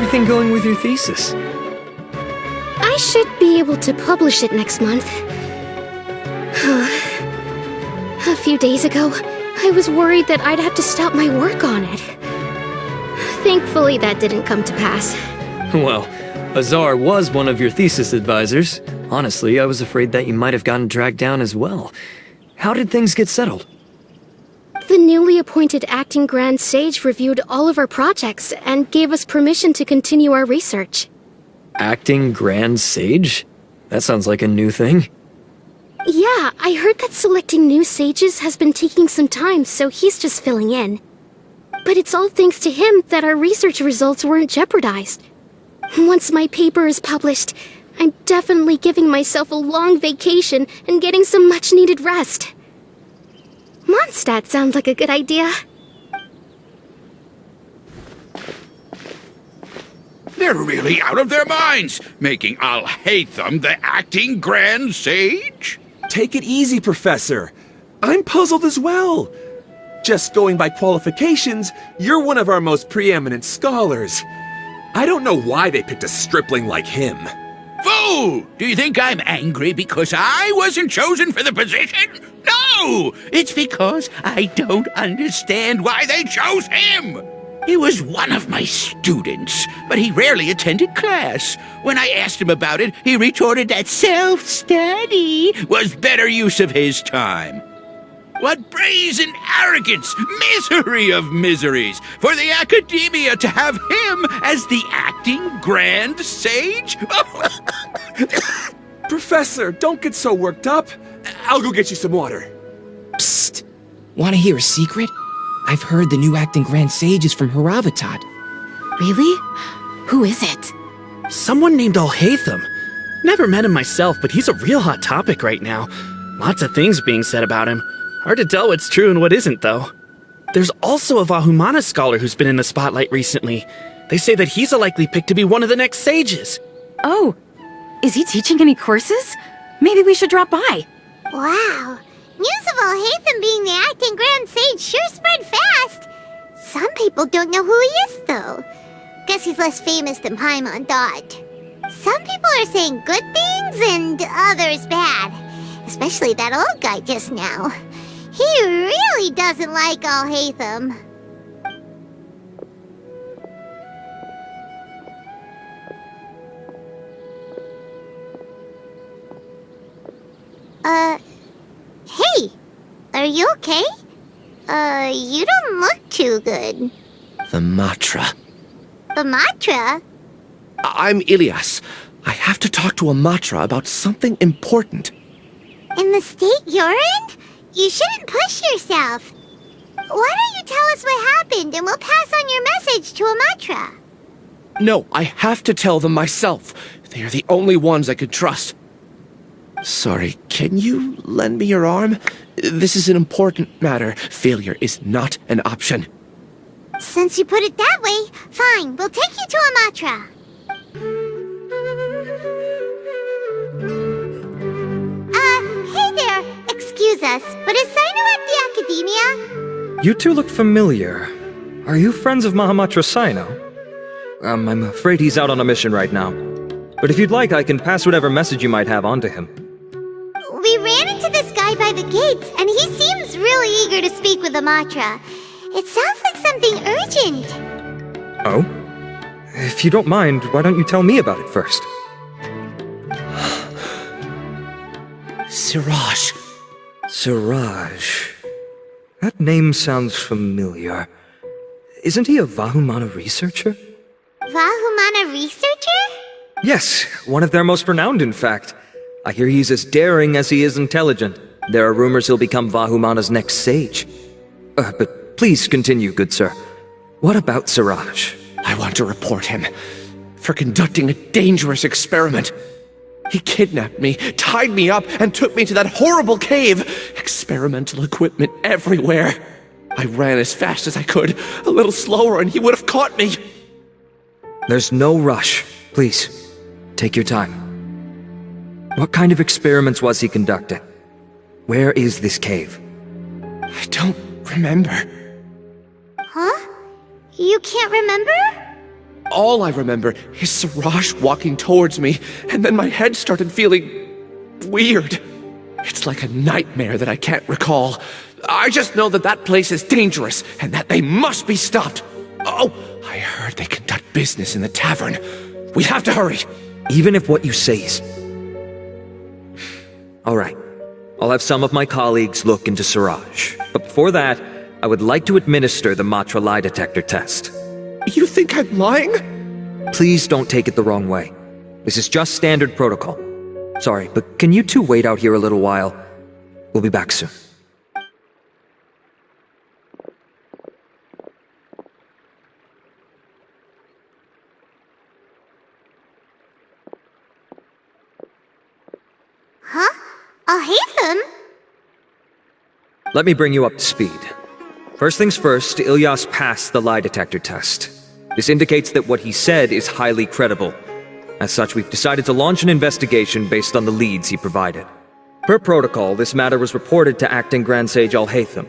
everything going with your thesis? I should be able to publish it next month. A few days ago, I was worried that I'd have to stop my work on it. Thankfully, that didn't come to pass. Well, Azar was one of your thesis advisors. Honestly, I was afraid that you might have gotten dragged down as well. How did things get settled? The newly appointed acting Grand Sage reviewed all of our projects and gave us permission to continue our research. Acting Grand Sage? That sounds like a new thing. Yeah, I heard that selecting new sages has been taking some time, so he's just filling in. But it's all thanks to him that our research results weren't jeopardized. Once my paper is published, I'm definitely giving myself a long vacation and getting some much-needed rest. Mondstadt sounds like a good idea. They're really out of their minds, making Alhaitham the acting Grand Sage? Take it easy, Professor. I'm puzzled as well. Just going by qualifications, you're one of our most preeminent scholars. I don't know why they picked a stripling like him. Fool! Do you think I'm angry because I wasn't chosen for the position? No! It's because I don't understand why they chose him! He was one of my students, but he rarely attended class. When I asked him about it, he retorted that self-study was better use of his time. What brazen arrogance, misery of miseries, for the academia to have him as the acting Grand Sage? Professor, don't get so worked up. I'll go get you some water. Psst! Want to hear a secret? I've heard the new acting Grand Sage is from Haravatat. Really? Who is it? Someone named Alhaitham. Never met him myself, but he's a real hot topic right now. Lots of things being said about him. Hard to tell what's true and what isn't, though. There's also a Vahumana scholar who's been in the spotlight recently. They say that he's a likely pick to be one of the next sages. Oh, is he teaching any courses? Maybe we should drop by. Wow. News of Alhaitham being the acting Grand Sage sure spread fast. Some people don't know who he is, though. Guess he's less famous than Paimon thought. Some people are saying good things and others bad. Especially that old guy just now. He really doesn't like Alhaitham. Hey! Are you okay? You don't look too good. The Matra. The Matra? I'm Ilias. I have to talk to a Matra about something important. In the state you're in? You shouldn't push yourself. Why don't you tell us what happened and we'll pass on your message to a Matra? No, I have to tell them myself. They are the only ones I could trust. Sorry, can you lend me your arm? This is an important matter. Failure is not an option. Since you put it that way, fine, we'll take you to a Matra. Hey there, excuse us, but is Sino at the Academia? You two look familiar. Are you friends of Mahamatra Sino? I'm afraid he's out on a mission right now. But if you'd like, I can pass whatever message you might have on to him. We ran into this guy by the gates, and he seems really eager to speak with the Matra. It sounds like something urgent. Oh? If you don't mind, why don't you tell me about it first? Siraj. Siraj. That name sounds familiar. Isn't he a Vahumana researcher? Vahumana researcher? Yes, one of their most renowned, in fact. I hear he's as daring as he is intelligent. There are rumors he'll become Vahumana's next sage. But please continue, good sir. What about Siraj? I want to report him for conducting a dangerous experiment. He kidnapped me, tied me up, and took me to that horrible cave. Experimental equipment everywhere. I ran as fast as I could, a little slower, and he would have caught me. There's no rush. Please, take your time. What kind of experiments was he conducting? Where is this cave? I don't remember. Huh? You can't remember? All I remember is Siraj walking towards me, and then my head started feeling weird. It's like a nightmare that I can't recall. I just know that that place is dangerous, and that they must be stopped. Oh, I heard they conduct business in the tavern. We have to hurry. Even if what you say is... All right. I'll have some of my colleagues look into Siraj. But before that, I would like to administer the Matra lie detector test. You think I'm lying? Please don't take it the wrong way. This is just standard protocol. Sorry, but can you two wait out here a little while? We'll be back soon. Huh? Alhaitham? Let me bring you up to speed. First things first, Ilyas passed the lie detector test. This indicates that what he said is highly credible. As such, we've decided to launch an investigation based on the leads he provided. Per protocol, this matter was reported to Acting Grand Sage Alhaitham.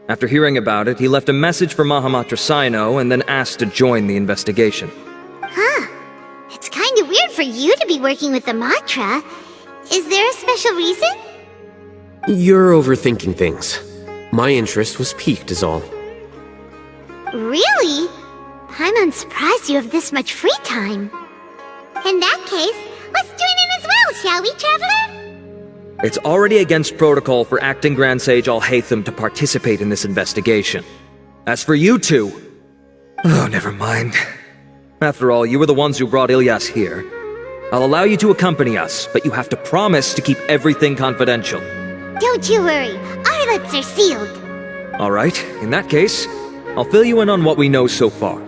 After hearing about it, he left a message for Mahamatra Sino and then asked to join the investigation. Huh. It's kinda weird for you to be working with the Matra. Is there a special reason? You're overthinking things. My interest was piqued is all. Really? I'm surprised you have this much free time. In that case, let's join in as well, shall we, Traveler? It's already against protocol for Acting Grand Sage Alhaitham to participate in this investigation. As for you two... Oh, never mind. After all, you were the ones who brought Ilyas here. I'll allow you to accompany us, but you have to promise to keep everything confidential. Don't you worry, our lips are sealed. Alright, in that case, I'll fill you in on what we know so far.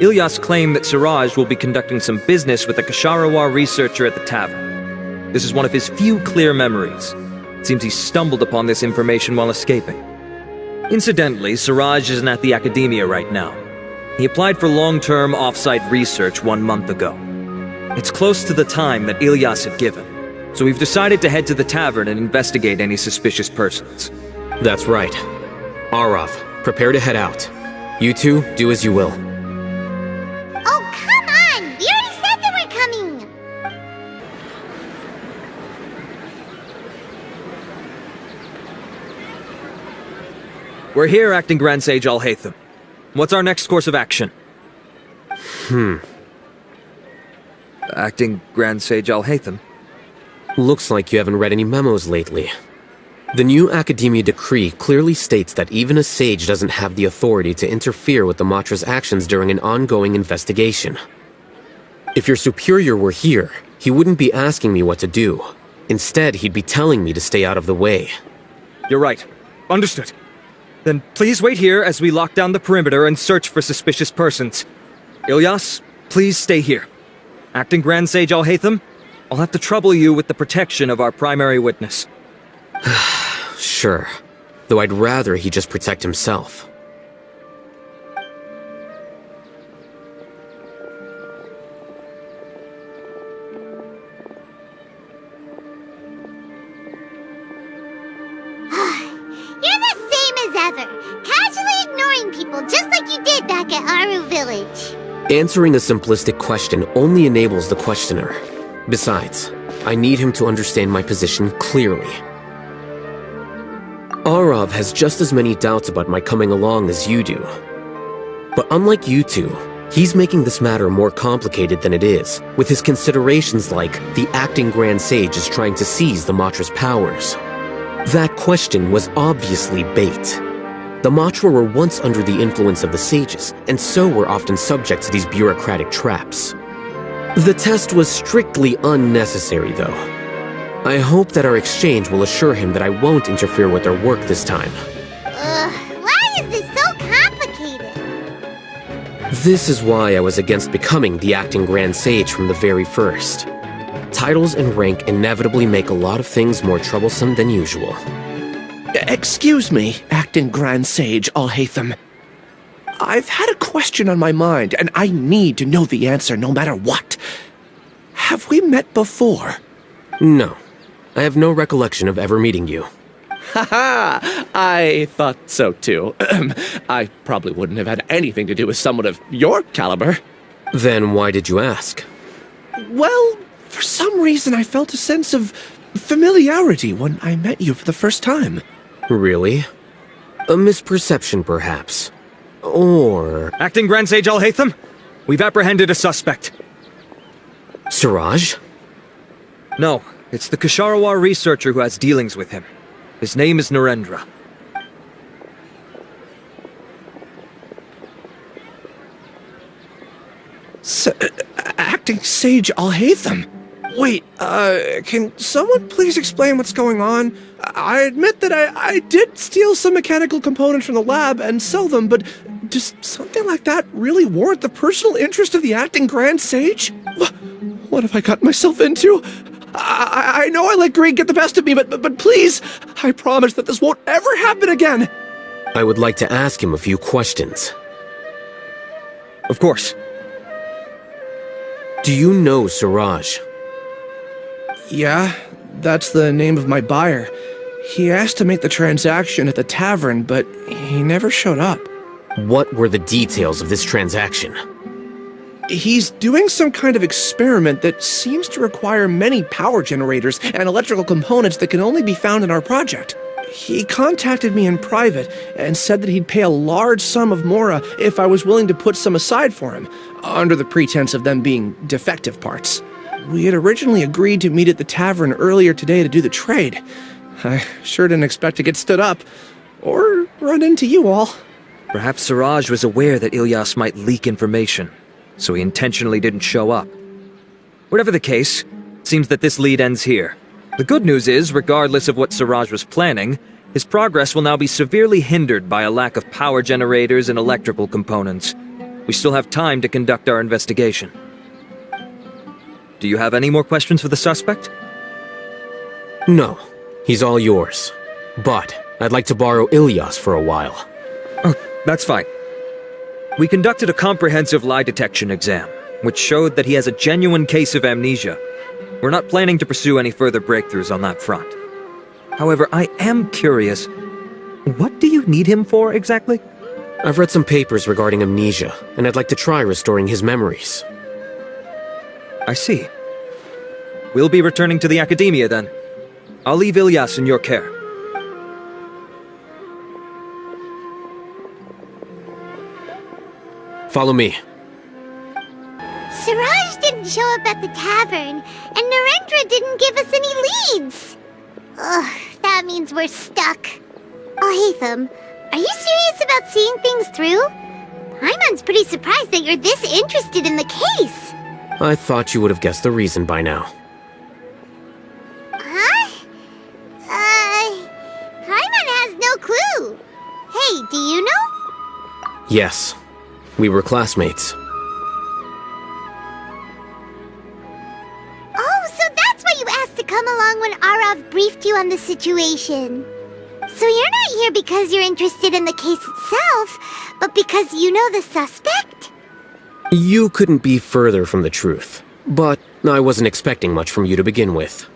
Ilyas claimed that Siraj will be conducting some business with a Kasharawar researcher at the tavern. This is one of his few clear memories. It seems he stumbled upon this information while escaping. Incidentally, Siraj isn't at the academia right now. He applied for long-term off-site research 1 month ago. It's close to the time that Ilyas had given, so we've decided to head to the tavern and investigate any suspicious persons. That's right. Arav, prepare to head out. You two, do as you will. Oh, come on! We already said that we're coming! We're here, Acting Grand Sage Alhaitham. What's our next course of action? Acting Grand Sage Alhaitham? Looks like you haven't read any memos lately. The new Academia decree clearly states that even a sage doesn't have the authority to interfere with the Matra's actions during an ongoing investigation. If your superior were here, he wouldn't be asking me what to do. Instead, he'd be telling me to stay out of the way. You're right. Understood. Then please wait here as we lock down the perimeter and search for suspicious persons. Ilyas, please stay here. Acting Grand Sage Alhaitham, I'll have to trouble you with the protection of our primary witness. Sure. Though I'd rather he just protect himself. You're the same as ever, casually ignoring people just like you did back at Aru Village. Answering a simplistic question only enables the questioner. Besides, I need him to understand my position clearly. Arav has just as many doubts about my coming along as you do. But unlike you two, he's making this matter more complicated than it is, with his considerations like the Acting Grand Sage is trying to seize the Matra's powers. That question was obviously bait. The Matra were once under the influence of the sages, and so were often subject to these bureaucratic traps. The test was strictly unnecessary, though. I hope that our exchange will assure him that I won't interfere with their work this time. Why is this so complicated? This is why I was against becoming the Acting Grand Sage from the very first. Titles and rank inevitably make a lot of things more troublesome than usual. Excuse me, Acting Grand Sage Alhaitham. I've had a question on my mind, and I need to know the answer no matter what. Have we met before? No. I have no recollection of ever meeting you. Haha! I thought so too. I probably wouldn't have had anything to do with someone of your caliber. Then why did you ask? Well, for some reason I felt a sense of familiarity when I met you for the first time. Really? A misperception, perhaps. Or... Acting Grand Sage Alhaitham, we've apprehended a suspect. Siraj? No, it's the Ksharawar researcher who has dealings with him. His name is Narendra. Acting Sage Alhaitham? Wait, can someone please explain what's going on? I admit that I did steal some mechanical components from the lab and sell them, but does something like that really warrant the personal interest of the Acting Grand Sage? What have I gotten myself into? I know I let greed get the best of me, but please, I promise that this won't ever happen again! I would like to ask him a few questions. Of course. Do you know Siraj? Yeah, that's the name of my buyer. He asked to make the transaction at the tavern, but he never showed up. What were the details of this transaction? He's doing some kind of experiment that seems to require many power generators and electrical components that can only be found in our project. He contacted me in private and said that he'd pay a large sum of mora if I was willing to put some aside for him, under the pretense of them being defective parts. We had originally agreed to meet at the tavern earlier today to do the trade. I sure didn't expect to get stood up, or run into you all. Perhaps Siraj was aware that Ilyas might leak information, so he intentionally didn't show up. Whatever the case, it seems that this lead ends here. The good news is, regardless of what Siraj was planning, his progress will now be severely hindered by a lack of power generators and electrical components. We still have time to conduct our investigation. Do you have any more questions for the suspect? No, he's all yours. But I'd like to borrow Ilyas for a while. Oh, that's fine. We conducted a comprehensive lie detection exam, which showed that he has a genuine case of amnesia. We're not planning to pursue any further breakthroughs on that front. However, I am curious, what do you need him for exactly? I've read some papers regarding amnesia, and I'd like to try restoring his memories. I see. We'll be returning to the academia then. I'll leave Ilyas in your care. Follow me. Siraj didn't show up at the tavern, and Narendra didn't give us any leads. Ugh, that means we're stuck. Alhaitham, are you serious about seeing things through? Paimon's pretty surprised that you're this interested in the case. I thought you would have guessed the reason by now. Huh? Paimon has no clue. Hey, do you know? Yes, we were classmates. Oh, so that's why you asked to come along when Arav briefed you on the situation. So you're not here because you're interested in the case itself, but because you know the suspect? You couldn't be further from the truth, but I wasn't expecting much from you to begin with.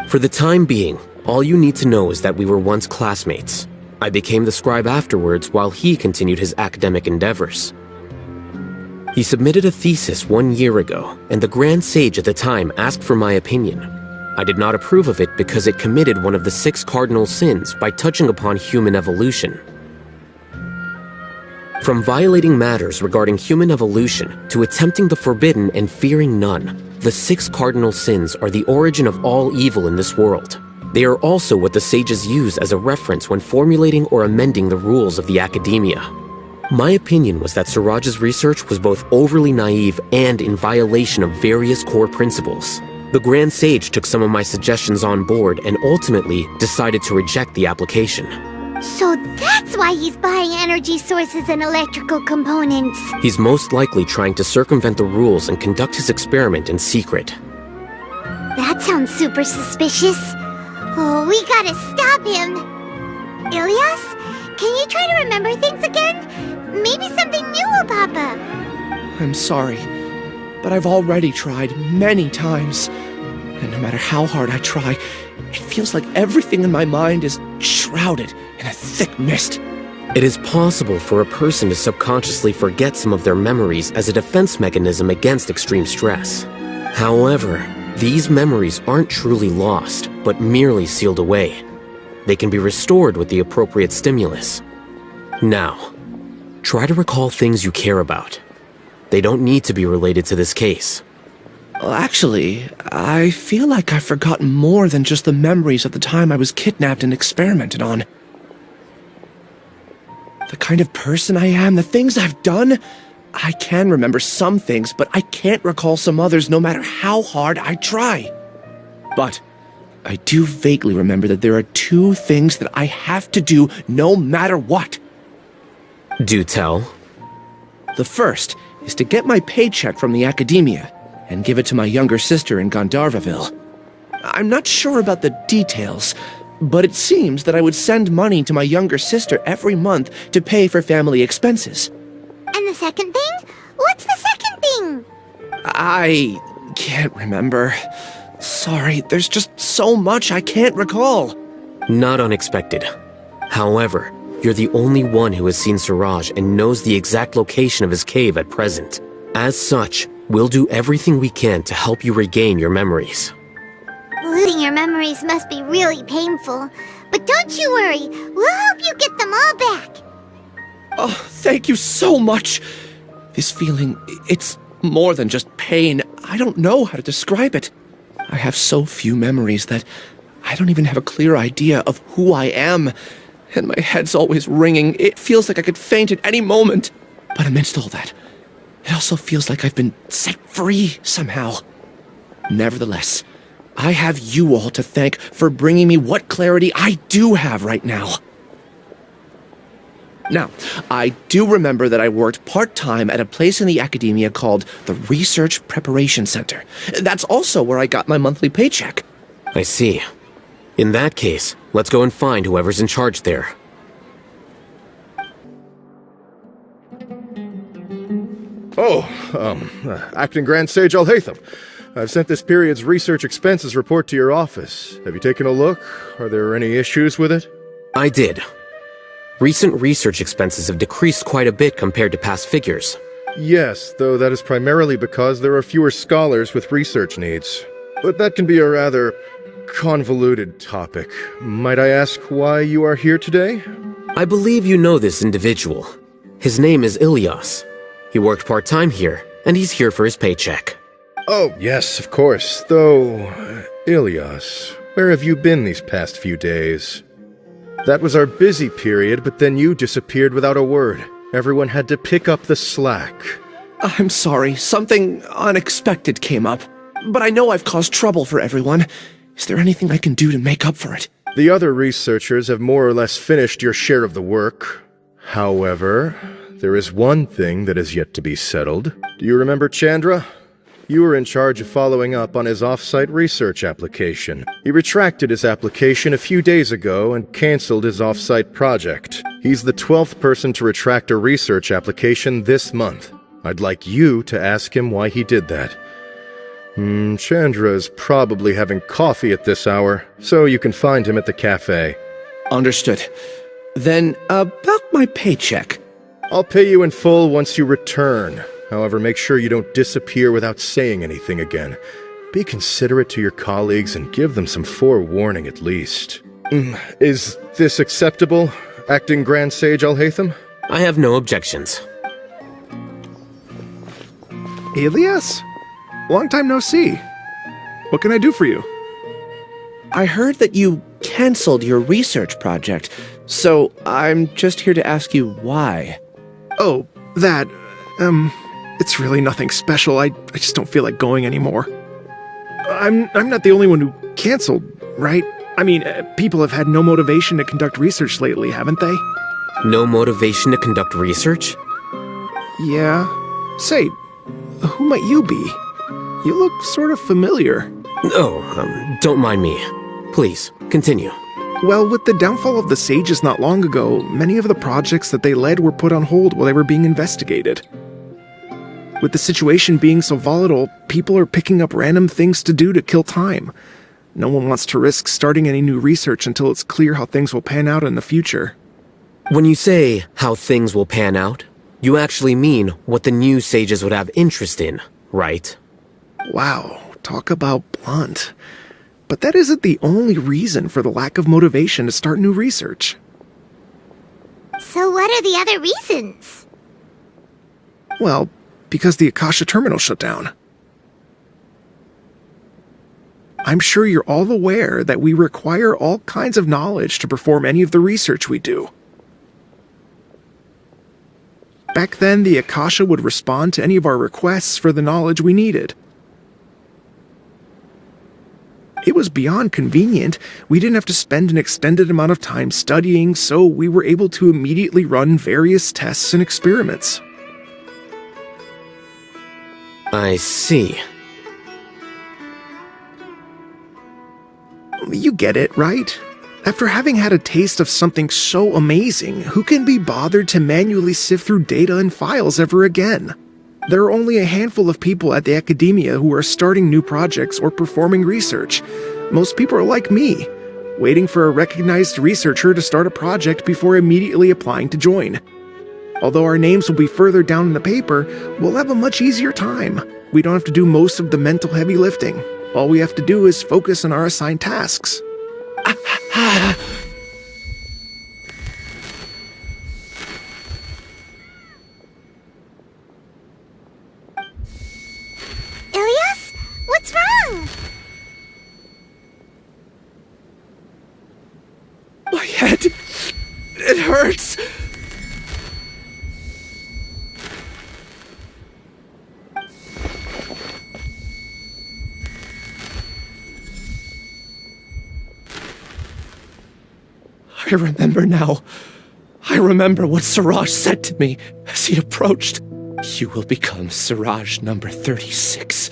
For the time being, all you need to know is that we were once classmates. I became the scribe afterwards while he continued his academic endeavors. He submitted a thesis 1 year ago, and the Grand Sage at the time asked for my opinion. I did not approve of it because it committed one of the 6 cardinal sins by touching upon human evolution. From violating matters regarding human evolution to attempting the forbidden and fearing none, the 6 cardinal sins are the origin of all evil in this world. They are also what the sages use as a reference when formulating or amending the rules of the academia. My opinion was that Siraj's research was both overly naive and in violation of various core principles. The Grand Sage took some of my suggestions on board and ultimately decided to reject the application. So that's why he's buying energy sources and electrical components. He's most likely trying to circumvent the rules and conduct his experiment in secret. That sounds super suspicious. Oh, we gotta stop him. Ilyas, can you try to remember things again? Maybe something new will pop up. I'm sorry, but I've already tried many times. And no matter how hard I try, it feels like everything in my mind is shrouded in a thick mist. It is possible for a person to subconsciously forget some of their memories as a defense mechanism against extreme stress. However, these memories aren't truly lost, but merely sealed away. They can be restored with the appropriate stimulus. Now, try to recall things you care about. They don't need to be related to this case. Well, actually, I feel like I've forgotten more than just the memories of the time I was kidnapped and experimented on. The kind of person I am, the things I've done, I can remember some things, but I can't recall some others no matter how hard I try. But I do vaguely remember that there are 2 things that I have to do no matter what. Do tell. The first is to get my paycheck from the academia and give it to my younger sister in Gandharvaville. I'm not sure about the details, but it seems that I would send money to my younger sister every month to pay for family expenses. And the second thing? What's the second thing? I can't remember. Sorry, there's just so much I can't recall. Not unexpected. However, you're the only one who has seen Suraj and knows the exact location of his cave at present. As such, we'll do everything we can to help you regain your memories. Losing your memories must be really painful. But don't you worry, we'll help you get them all back. Oh, thank you so much. This feeling, it's more than just pain. I don't know how to describe it. I have so few memories that I don't even have a clear idea of who I am. And my head's always ringing. It feels like I could faint at any moment. But amidst all that, it also feels like I've been set free somehow. Nevertheless, I have you all to thank for bringing me what clarity I do have right now. Now, I do remember that I worked part-time at a place in the academia called the Research Preparation Center. That's also where I got my monthly paycheck. I see. In that case, let's go and find whoever's in charge there. Acting Grand Sage Alhaitham. I've sent this period's research expenses report to your office. Have you taken a look? Are there any issues with it? I did. Recent research expenses have decreased quite a bit compared to past figures. Yes, though that is primarily because there are fewer scholars with research needs. But that can be a rather convoluted topic. Might I ask why you are here today? I believe you know this individual. His name is Ilyas. He worked part-time here, and he's here for his paycheck. Oh, yes, of course. Though, Ilyas, where have you been these past few days? That was our busy period, but then you disappeared without a word. Everyone had to pick up the slack. I'm sorry, something unexpected came up. But I know I've caused trouble for everyone. Is there anything I can do to make up for it? The other researchers have more or less finished your share of the work. However, there is one thing that is yet to be settled. Do you remember Chandra? You were in charge of following up on his off-site research application. He retracted his application a few days ago and canceled his off-site project. He's the 12th person to retract a research application this month. I'd like you to ask him why he did that. Chandra is probably having coffee at this hour, so you can find him at the cafe. Understood. Then, about my paycheck. I'll pay you in full once you return. However, make sure you don't disappear without saying anything again. Be considerate to your colleagues and give them some forewarning at least. Is this acceptable, Acting Grand Sage Alhaitham? I have no objections. Ilyas? Long time no see. What can I do for you? I heard that you canceled your research project, so I'm just here to ask you why. Oh, that, it's really nothing special. I just don't feel like going anymore. I'm not the only one who canceled, right? I mean, people have had no motivation to conduct research lately, haven't they? No motivation to conduct research? Yeah. Say, who might you be? You look sort of familiar. Oh, don't mind me. Please, continue. Well, with the downfall of the sages not long ago, many of the projects that they led were put on hold while they were being investigated. With the situation being so volatile, people are picking up random things to do to kill time. No one wants to risk starting any new research until it's clear how things will pan out in the future. When you say how things will pan out, you actually mean what the new sages would have interest in, right? Wow, talk about blunt. But that isn't the only reason for the lack of motivation to start new research. So what are the other reasons? Well, because the Akasha terminal shut down. I'm sure you're all aware that we require all kinds of knowledge to perform any of the research we do. Back then, the Akasha would respond to any of our requests for the knowledge we needed. It was beyond convenient. We didn't have to spend an extended amount of time studying, so we were able to immediately run various tests and experiments. I see. You get it, right? After having had a taste of something so amazing, who can be bothered to manually sift through data and files ever again? There are only a handful of people at the academia who are starting new projects or performing research. Most people are like me, waiting for a recognized researcher to start a project before immediately applying to join. Although our names will be further down in the paper, we'll have a much easier time. We don't have to do most of the mental heavy lifting. All we have to do is focus on our assigned tasks. Ilias? What's wrong? My head. It hurts. I remember now. I remember what Siraj said to me as he approached. You will become Siraj number 36.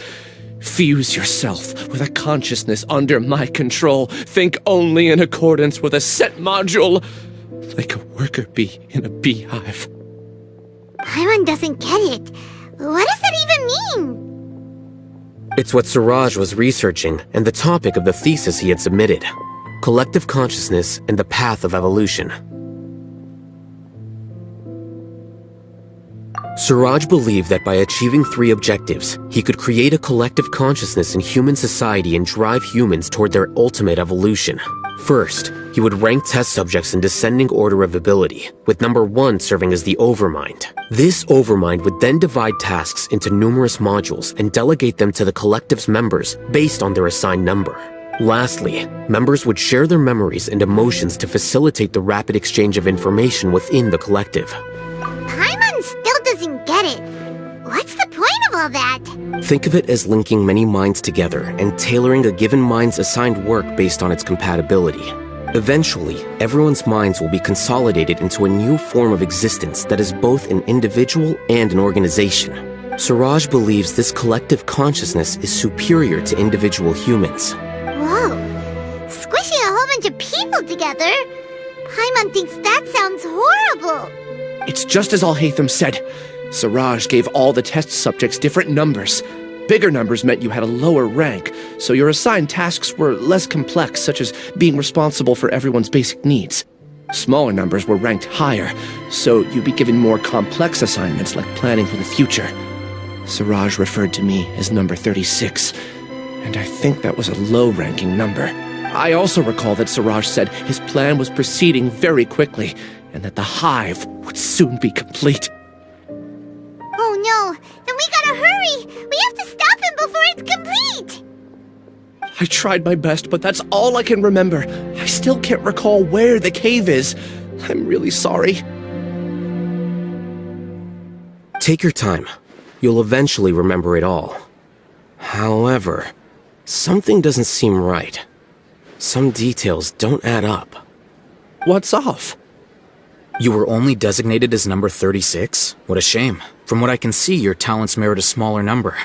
Fuse yourself with a consciousness under my control. Think only in accordance with a set module. Like a worker bee in a beehive. Paimon doesn't get it. What does that even mean? It's what Siraj was researching and the topic of the thesis he had submitted. Collective consciousness and the path of evolution. Siraj believed that by achieving 3 objectives, he could create a collective consciousness in human society and drive humans toward their ultimate evolution. First, he would rank test subjects in descending order of ability, with number 1 serving as the overmind. This overmind would then divide tasks into numerous modules and delegate them to the collective's members based on their assigned number. Lastly, members would share their memories and emotions to facilitate the rapid exchange of information within the collective. Paimon still doesn't get it. What's the point of all that? Think of it as linking many minds together and tailoring a given mind's assigned work based on its compatibility. Eventually, everyone's minds will be consolidated into a new form of existence that is both an individual and an organization. Siraj believes this collective consciousness is superior to individual humans. Whoa. Squishing a whole bunch of people together? Paimon thinks that sounds horrible. It's just as Alhaitham said. Siraj gave all the test subjects different numbers. Bigger numbers meant you had a lower rank, so your assigned tasks were less complex, such as being responsible for everyone's basic needs. Smaller numbers were ranked higher, so you'd be given more complex assignments like planning for the future. Siraj referred to me as number 36, and I think that was a low-ranking number. I also recall that Siraj said his plan was proceeding very quickly, and that the hive would soon be complete. Oh no, then we gotta hurry! We have to stop him before it's complete! I tried my best, but that's all I can remember. I still can't recall where the cave is. I'm really sorry. Take your time. You'll eventually remember it all. However, something doesn't seem right. Some details don't add up. What's off? You were only designated as number 36? What a shame. From what I can see, your talents merit a smaller number.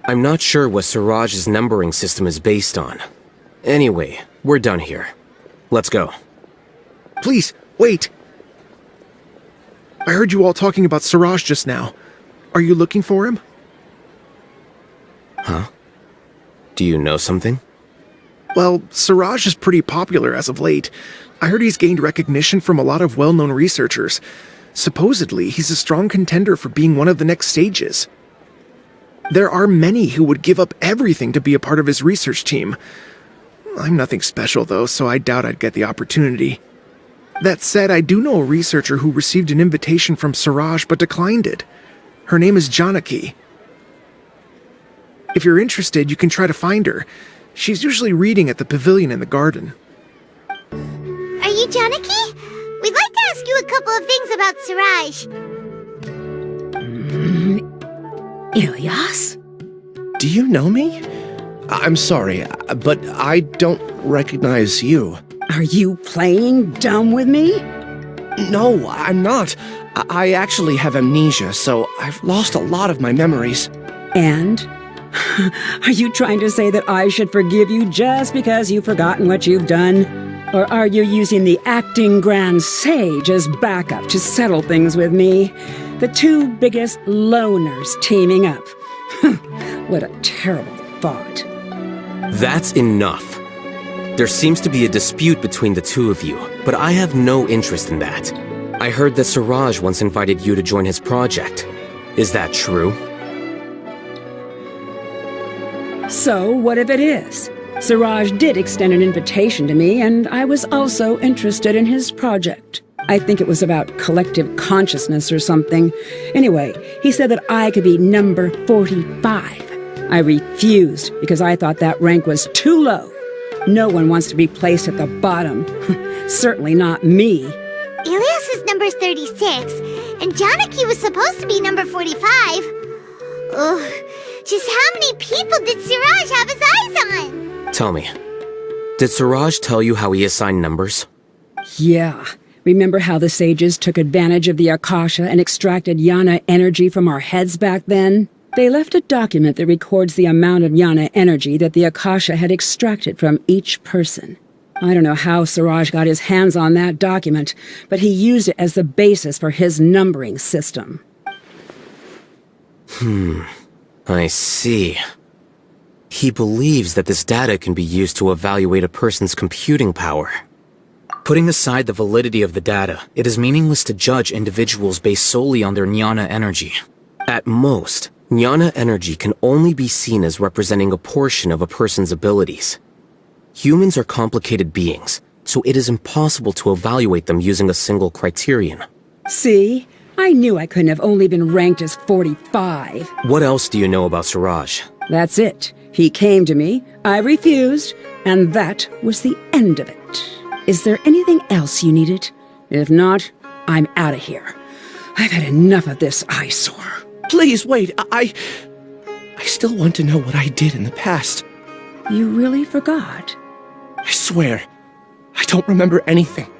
I'm not sure what Siraj's numbering system is based on. Anyway, we're done here. Let's go. Please, wait! I heard you all talking about Siraj just now. Are you looking for him? Huh? Do you know something? Well, Siraj is pretty popular as of late. I heard he's gained recognition from a lot of well-known researchers. Supposedly, he's a strong contender for being one of the next sages. There are many who would give up everything to be a part of his research team. I'm nothing special, though, so I doubt I'd get the opportunity. That said, I do know a researcher who received an invitation from Siraj but declined it. Her name is Janaki. If you're interested, you can try to find her. She's usually reading at the pavilion in the garden. Are you Janaki? We'd like to ask you a couple of things about Siraj. Ilyas? Do you know me? I'm sorry, but I don't recognize you. Are you playing dumb with me? No, I'm not. I actually have amnesia, so I've lost a lot of my memories. And? Are you trying to say that I should forgive you just because you've forgotten what you've done? Or are you using the acting Grand Sage as backup to settle things with me? The two biggest loners teaming up. What a terrible thought. That's enough. There seems to be a dispute between the two of you, but I have no interest in that. I heard that Siraj once invited you to join his project. Is that true? So, what if it is? Siraj did extend an invitation to me, and I was also interested in his project. I think it was about collective consciousness or something. Anyway, he said that I could be number 45. I refused because I thought that rank was too low. No one wants to be placed at the bottom. Certainly not me. Ilyas is number 36, and Janaki was supposed to be number 45. Ugh, just how many people did Siraj have his eyes on? Tell me, did Siraj tell you how he assigned numbers? Yeah. Remember how the sages took advantage of the Akasha and extracted Yana energy from our heads back then? They left a document that records the amount of Yana energy that the Akasha had extracted from each person. I don't know how Siraj got his hands on that document, but he used it as the basis for his numbering system. I see. He believes that this data can be used to evaluate a person's computing power. Putting aside the validity of the data, it is meaningless to judge individuals based solely on their Jnana energy. At most, Jnana energy can only be seen as representing a portion of a person's abilities. Humans are complicated beings, so it is impossible to evaluate them using a single criterion. See? I knew I couldn't have only been ranked as 45. What else do you know about Siraj? That's it. He came to me, I refused, and that was the end of it. Is there anything else you needed? If not, I'm out of here. I've had enough of this eyesore. Please, wait, I still want to know what I did in the past. You really forgot? I swear, I don't remember anything.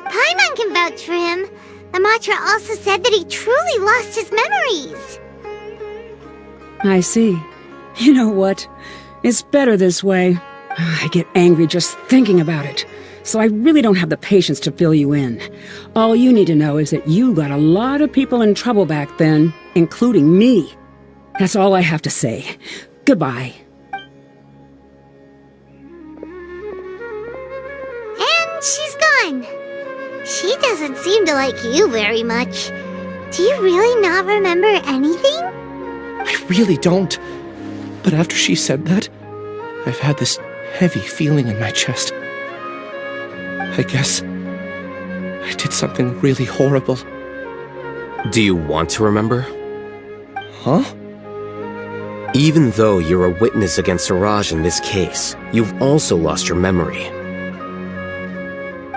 Paimon can vouch for him. The mantra also said that he truly lost his memories. I see. You know what? It's better this way. I get angry just thinking about it. So I really don't have the patience to fill you in. All you need to know is that you got a lot of people in trouble back then, including me. That's all I have to say. Goodbye. And she's gone. She doesn't seem to like you very much. Do you really not remember anything? I really don't. But after she said that, I've had this heavy feeling in my chest. I guess I did something really horrible. Do you want to remember? Huh? Even though you're a witness against Siraj in this case, you've also lost your memory.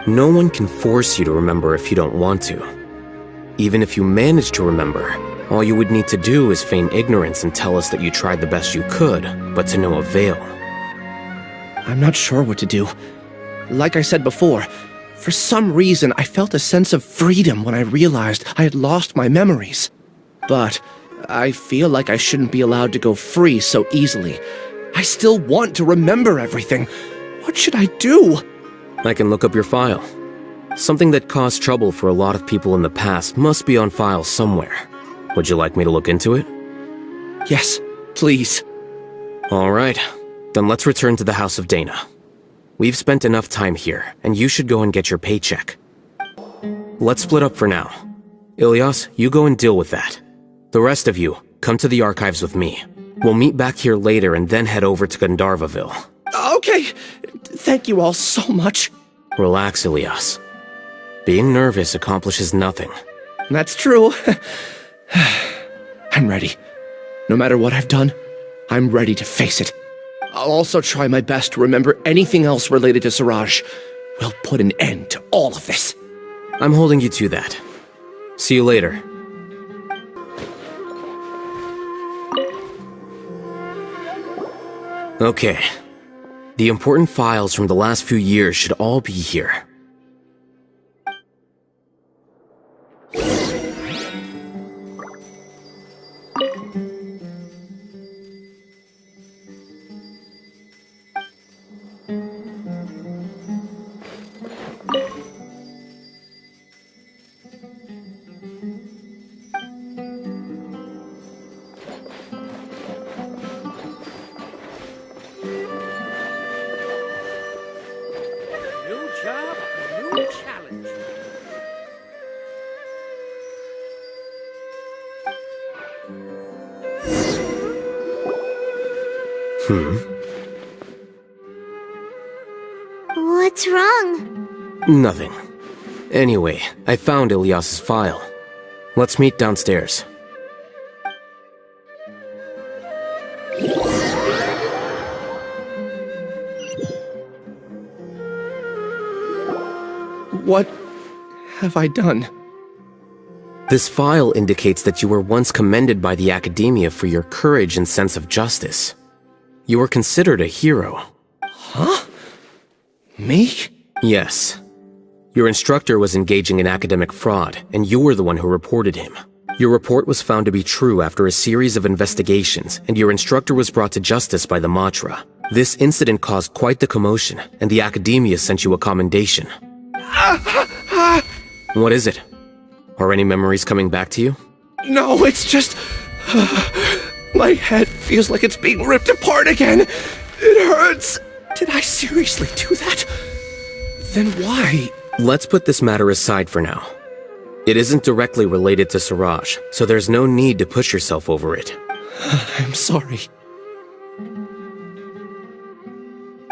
No one can force you to remember if you don't want to. Even if you manage to remember, all you would need to do is feign ignorance and tell us that you tried the best you could, but to no avail. I'm not sure what to do. Like I said before, for some reason I felt a sense of freedom when I realized I had lost my memories. But I feel like I shouldn't be allowed to go free so easily. I still want to remember everything. What should I do? I can look up your file. Something that caused trouble for a lot of people in the past must be on file somewhere. Would you like me to look into it? Yes, please. All right. Then let's return to the House of Dana. We've spent enough time here, and you should go and get your paycheck. Let's split up for now. Ilyas, you go and deal with that. The rest of you, come to the archives with me. We'll meet back here later and then head over to Gandharvaville. Okay. Thank you all so much. Relax, Ilyas. Being nervous accomplishes nothing. That's true. I'm ready. No matter what I've done, I'm ready to face it. I'll also try my best to remember anything else related to Siraj. We'll put an end to all of this. I'm holding you to that. See you later. Okay. The important files from the last few years should all be here. What's wrong? Nothing. Anyway, I found Ilyas's file. Let's meet downstairs. What have I done? This file indicates that you were once commended by the academia for your courage and sense of justice. You were considered a hero. Huh? Me? Yes. Your instructor was engaging in academic fraud, and you were the one who reported him. Your report was found to be true after a series of investigations, and your instructor was brought to justice by the Matra. This incident caused quite the commotion, and the academia sent you a commendation. What is it? Are any memories coming back to you? No, it's just... my head feels like it's being ripped apart again. It hurts. Did I seriously do that? Then why? Let's put this matter aside for now. It isn't directly related to Siraj, so there's no need to push yourself over it. I'm sorry.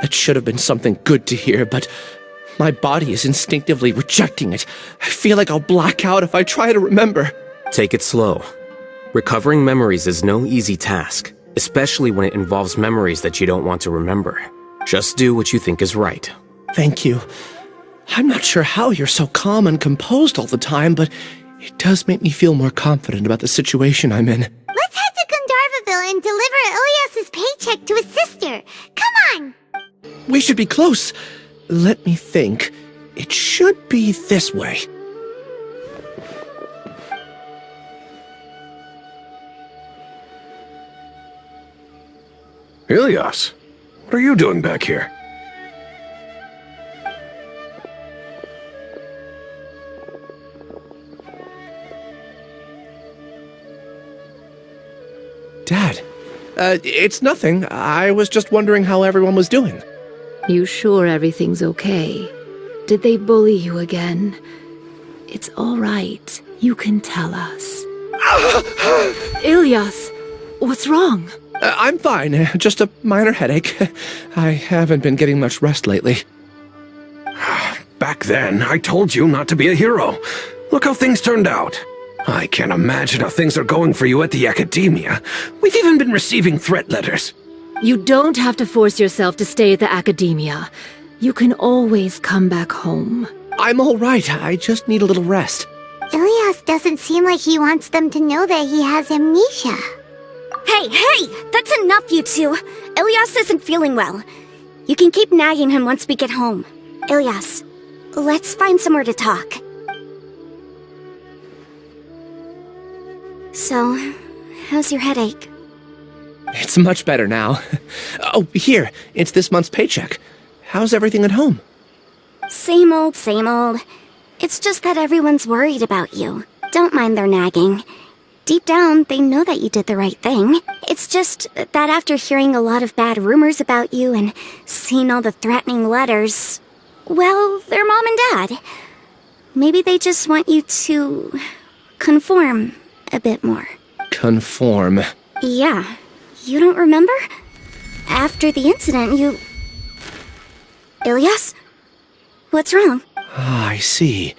It should have been something good to hear, but my body is instinctively rejecting it. I feel like I'll black out if I try to remember. Take it slow. Recovering memories is no easy task, especially when it involves memories that you don't want to remember. Just do what you think is right. Thank you. I'm not sure how you're so calm and composed all the time, but it does make me feel more confident about the situation I'm in. Let's head to Gandharvaville and deliver Ilyas's paycheck to his sister. Come on! We should be close. Let me think. It should be this way. Ilyas, what are you doing back here? Dad, it's nothing. I was just wondering how everyone was doing. You sure everything's okay? Did they bully you again? It's all right. You can tell us. Ilyas, what's wrong? I'm fine. Just a minor headache. I haven't been getting much rest lately. Back then, I told you not to be a hero. Look how things turned out. I can't imagine how things are going for you at the academia. We've even been receiving threat letters. You don't have to force yourself to stay at the academia. You can always come back home. I'm all right. I just need a little rest. Ilyas doesn't seem like he wants them to know that he has amnesia. Hey! That's enough, you two! Ilyas isn't feeling well. You can keep nagging him once we get home. Ilyas, let's find somewhere to talk. So, how's your headache? It's much better now. Oh, here. It's this month's paycheck. How's everything at home? Same old, same old. It's just that everyone's worried about you. Don't mind their nagging. deep down, they know that you did the right thing. It's just that after hearing a lot of bad rumors about you and seeing all the threatening letters, well, they're mom and dad. Maybe they just want you to conform a bit more. Conform. Yeah. You don't remember? After the incident, you... Ilyas? What's wrong? Ah, I see.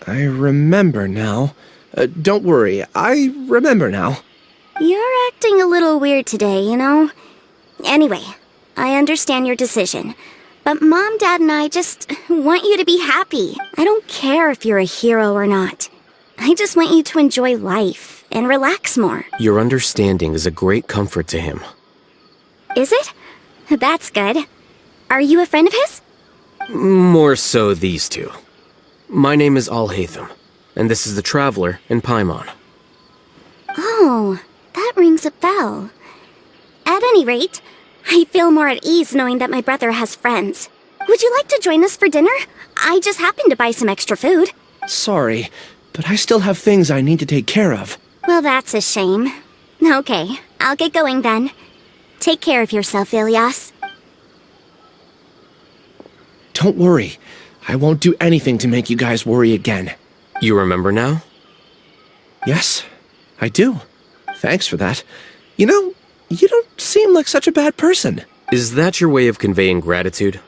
I remember now. Don't worry, I remember now. You're acting a little weird today, you know? Anyway, I understand your decision. But Mom, Dad, and I just want you to be happy. I don't care if you're a hero or not. I just want you to enjoy life and relax more. Your understanding is a great comfort to him. Is it? That's good. Are you a friend of his? More so these two. My name is Alhaitham, and this is the Traveler in Paimon. Oh, that rings a bell. At any rate, I feel more at ease knowing that my brother has friends. Would you like to join us for dinner? I just happened to buy some extra food. Sorry, but I still have things I need to take care of. Well, that's a shame. Okay, I'll get going then. Take care of yourself, Ilyas. Don't worry. I won't do anything to make you guys worry again. You remember now? Yes, I do. Thanks for that. You know, you don't seem like such a bad person. Is that your way of conveying gratitude?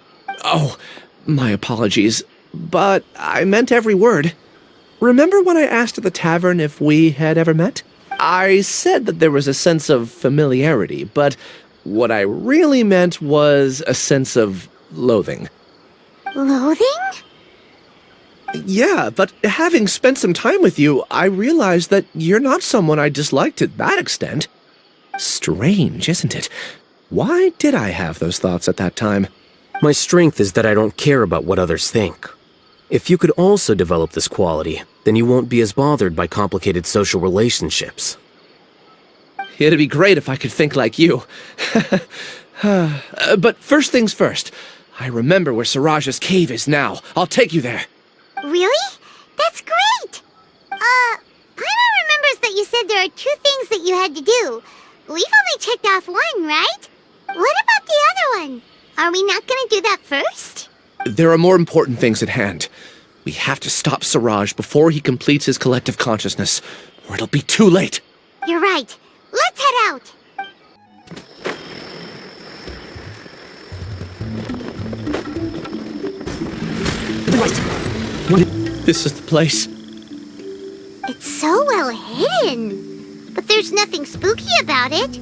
Oh, my apologies. But I meant every word. Remember when I asked at the tavern if we had ever met? I said that there was a sense of familiarity, but what I really meant was a sense of loathing. Loathing? Yeah, but having spent some time with you, I realized that you're not someone I dislike to that extent. Strange, isn't it? Why did I have those thoughts at that time? My strength is that I don't care about what others think. If you could also develop this quality, then you won't be as bothered by complicated social relationships. It'd be great if I could think like you. But first things first. I remember where Siraj's cave is now. I'll take you there. Really? That's great! Paimon remembers that you said there are 2 things that you had to do. We've only checked off 1, right? What about the other one? Are we not gonna do that first? There are more important things at hand. We have to stop Siraj before he completes his collective consciousness, or it'll be too late. You're right. Let's head out! This is the place. It's so well hidden. But there's nothing spooky about it.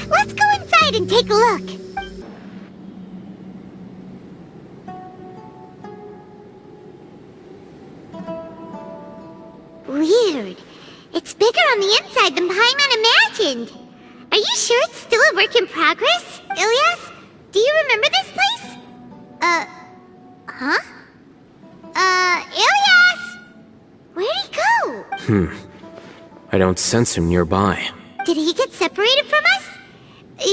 Let's go inside and take a look. Weird. It's bigger on the inside than Paimon imagined. Are you sure it's still a work in progress? Ilyas, do you remember this place? Huh? Ilyas! Where'd he go? I don't sense him nearby. Did he get separated from us?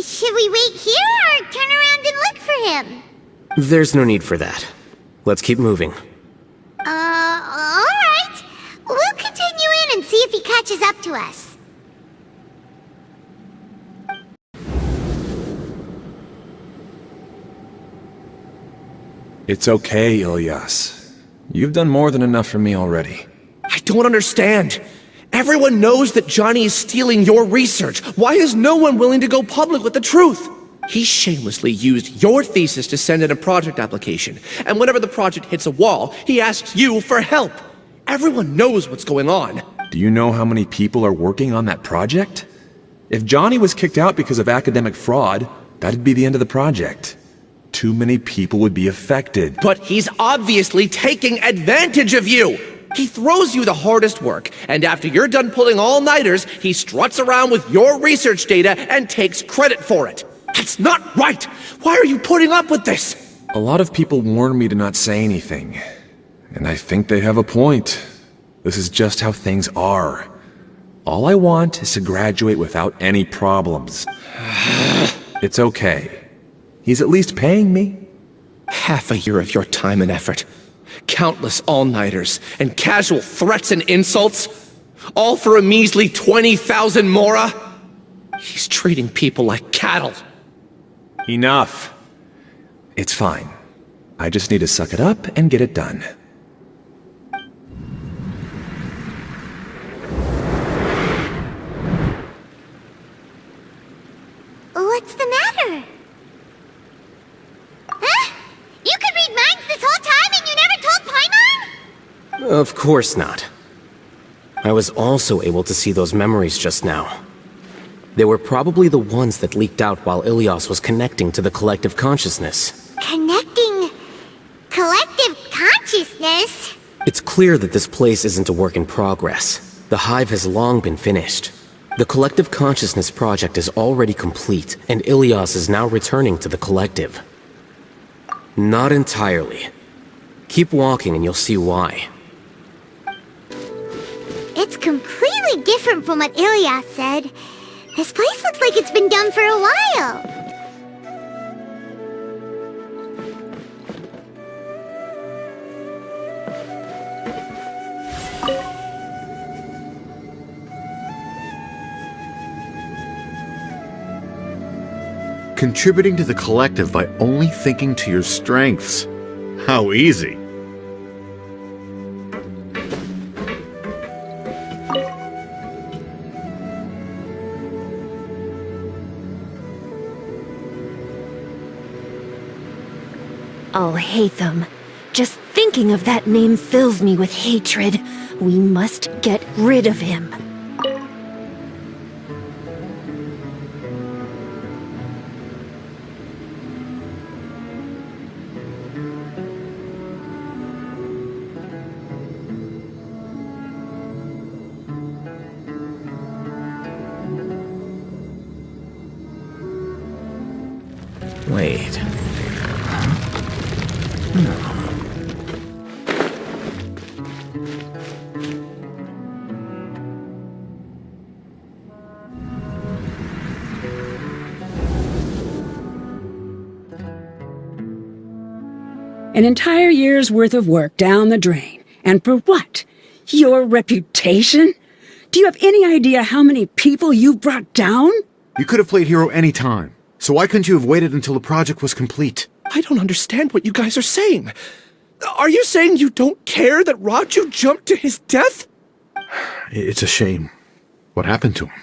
Should we wait here or turn around and look for him? There's no need for that. Let's keep moving. Alright. We'll continue in and see if he catches up to us. It's okay, Ilyas. You've done more than enough for me already. I don't understand. Everyone knows that Johnny is stealing your research. Why is no one willing to go public with the truth? He shamelessly used your thesis to send in a project application, and whenever the project hits a wall, he asks you for help. Everyone knows what's going on. Do you know how many people are working on that project? If Johnny was kicked out because of academic fraud, that'd be the end of the project. Too many people would be affected. But he's obviously taking advantage of you! He throws you the hardest work, and after you're done pulling all-nighters, he struts around with your research data and takes credit for it. That's not right! Why are you putting up with this? A lot of people warn me to not say anything. And I think they have a point. This is just how things are. All I want is to graduate without any problems. It's okay. He's at least paying me. Half a year of your time and effort. Countless all-nighters and casual threats and insults. All for a measly 20,000 mora? He's treating people like cattle. Enough. It's fine. I just need to suck it up and get it done. What's the matter? Huh? You could read minds this whole time and you never told Paimon? Of course not. I was also able to see those memories just now. They were probably the ones that leaked out while Ilias was connecting to the collective consciousness. Connecting collective consciousness? It's clear that this place isn't a work in progress. The hive has long been finished. The collective consciousness project is already complete, and Ilias is now returning to the collective. Not entirely. Keep walking and you'll see why. It's completely different from what Ilias said. This place looks like it's been done for a while. Contributing to the collective by only thinking to your strengths. How easy. Alhaitham. Just thinking of that name fills me with hatred. We must get rid of him. Wait. An entire year's worth of work down the drain. And for what? Your reputation? Do you have any idea how many people you brought down? You could have played hero any time. So why couldn't you have waited until the project was complete? I don't understand what you guys are saying. Are you saying you don't care that Raju jumped to his death? It's a shame. What happened to him?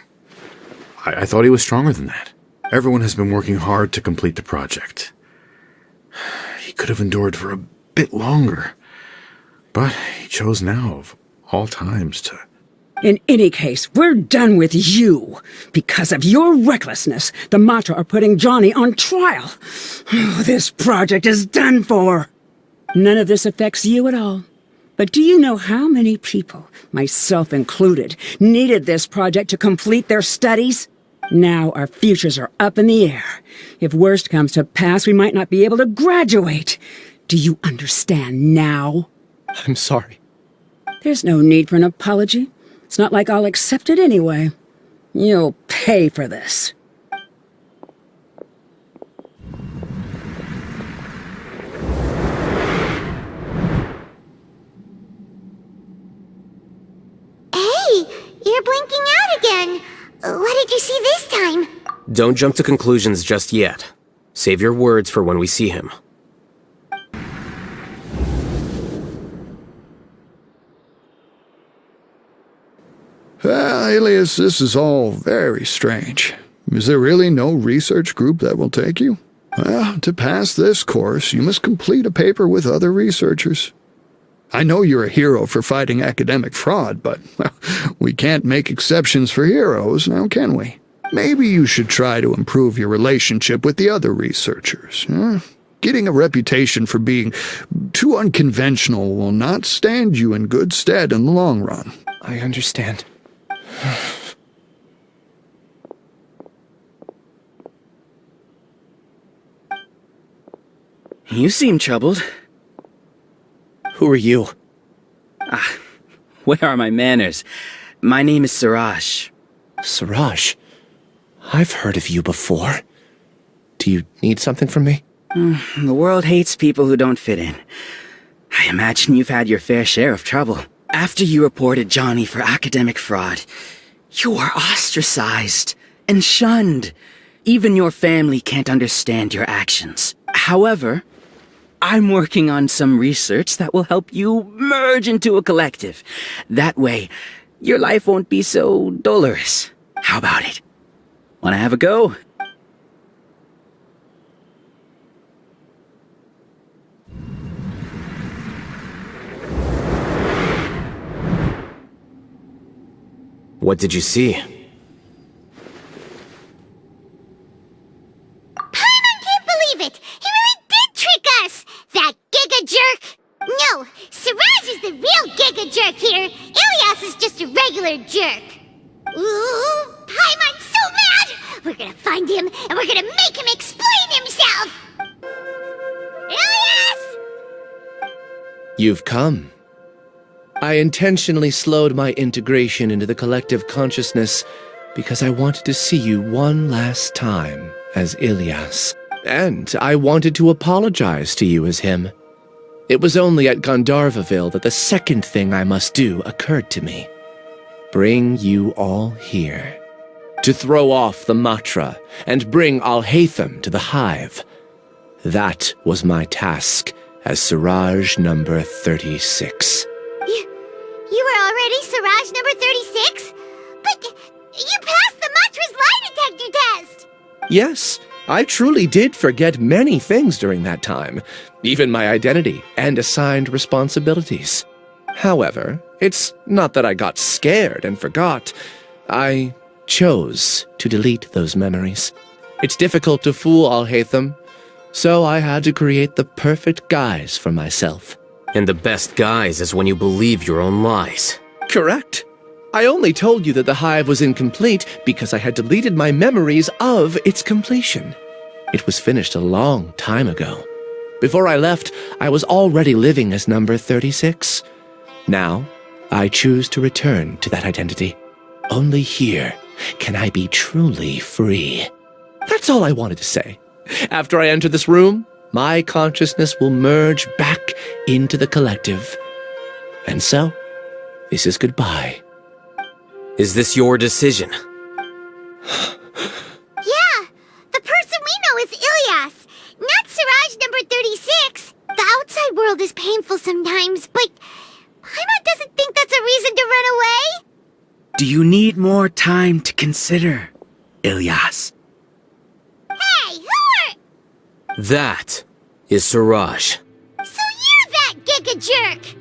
I thought he was stronger than that. Everyone has been working hard to complete the project. He could have endured for a bit longer. But he chose now, of all times, to... In any case, we're done with you. Because of your recklessness, the Matra are putting Johnny on trial. This project is done for. None of this affects you at all. But do you know how many people, myself included, needed this project to complete their studies? Now our futures are up in the air. If worst comes to pass, we might not be able to graduate. Do you understand now? I'm sorry. There's no need for an apology. It's not like I'll accept it anyway. You'll pay for this. Hey, you're blinking out again. What did you see this time? Don't jump to conclusions just yet. Save your words for when we see him. Alias, this is all very strange. Is there really no research group that will take you? Well, to pass this course, you must complete a paper with other researchers. I know you're a hero for fighting academic fraud, but well, we can't make exceptions for heroes, now can we? Maybe you should try to improve your relationship with the other researchers. Getting a reputation for being too unconventional will not stand you in good stead in the long run. I understand. You seem troubled. Who are you? Where are my manners? My name is Siraj. Siraj? I've heard of you before. Do you need something from me? The world hates people who don't fit in. I imagine you've had your fair share of trouble. After you reported Johnny for academic fraud, you were ostracized and shunned. Even your family can't understand your actions. However, I'm working on some research that will help you merge into a collective. That way, your life won't be so dolorous. How about it? Wanna have a go? What did you see? Paimon can't believe it! He really did trick us! That giga jerk! No, Siraj is the real giga jerk here. Ilias is just a regular jerk. Ooh, Paimon's so mad! We're gonna find him and we're gonna make him explain himself! Ilias! You've come. I intentionally slowed my integration into the collective consciousness because I wanted to see you one last time as Ilias. And I wanted to apologize to you as him. It was only at Gandharvaville that the second thing I must do occurred to me. Bring you all here. To throw off the mantra and bring Alhaitham to the hive. That was my task as Siraj number 36. You were already Siraj number 36? But you passed the mantra's lie detector test! Yes, I truly did forget many things during that time, even my identity and assigned responsibilities. However, it's not that I got scared and forgot. I chose to delete those memories. It's difficult to fool Alhaitham, so I had to create the perfect guise for myself. And the best guise is when you believe your own lies. Correct. I only told you that the hive was incomplete because I had deleted my memories of its completion. It was finished a long time ago. Before I left, I was already living as number 36. Now, I choose to return to that identity. Only here can I be truly free. That's all I wanted to say. After I enter this room, my consciousness will merge back into the collective. And so, this is goodbye. Is this your decision? Yeah, the person we know is Ilias, not Siraj number 36. The outside world is painful sometimes, but Paimon doesn't think that's a reason to run away. Do you need more time to consider, Ilias? Hey, who are... That is Siraj. So you're that giga jerk!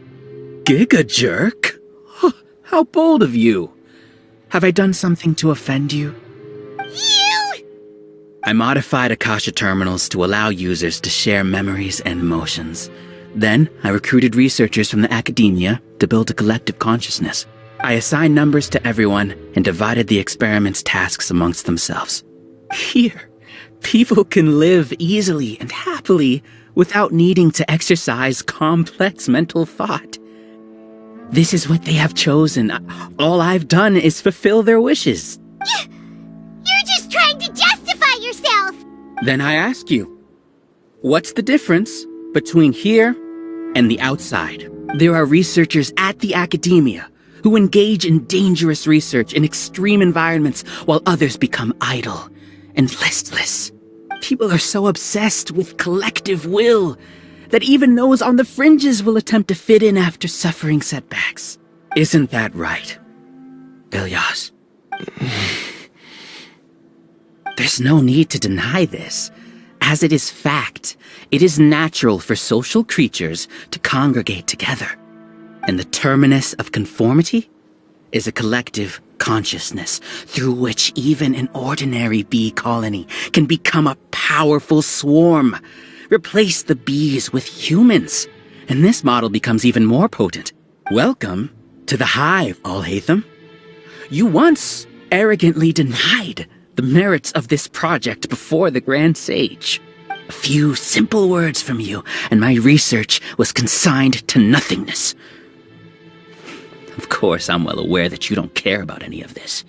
Giga jerk? How bold of you. Have I done something to offend you? You! I modified Akasha terminals to allow users to share memories and emotions. Then, I recruited researchers from the academia to build a collective consciousness. I assigned numbers to everyone and divided the experiment's tasks amongst themselves. Here, people can live easily and happily without needing to exercise complex mental thought. This is what they have chosen. All I've done is fulfill their wishes. You're just trying to justify yourself! Then I ask you, what's the difference between here and the outside? There are researchers at the academia who engage in dangerous research in extreme environments while others become idle and listless. People are so obsessed with collective will that even those on the fringes will attempt to fit in after suffering setbacks. Isn't that right, Ilias? There's no need to deny this. As it is fact, it is natural for social creatures to congregate together. And the terminus of conformity is a collective consciousness through which even an ordinary bee colony can become a powerful swarm. Replace the bees with humans, and this model becomes even more potent. Welcome to the hive, Alhaitham. You once arrogantly denied the merits of this project before the Grand Sage. A few simple words from you, and my research was consigned to nothingness. Of course, I'm well aware that you don't care about any of this.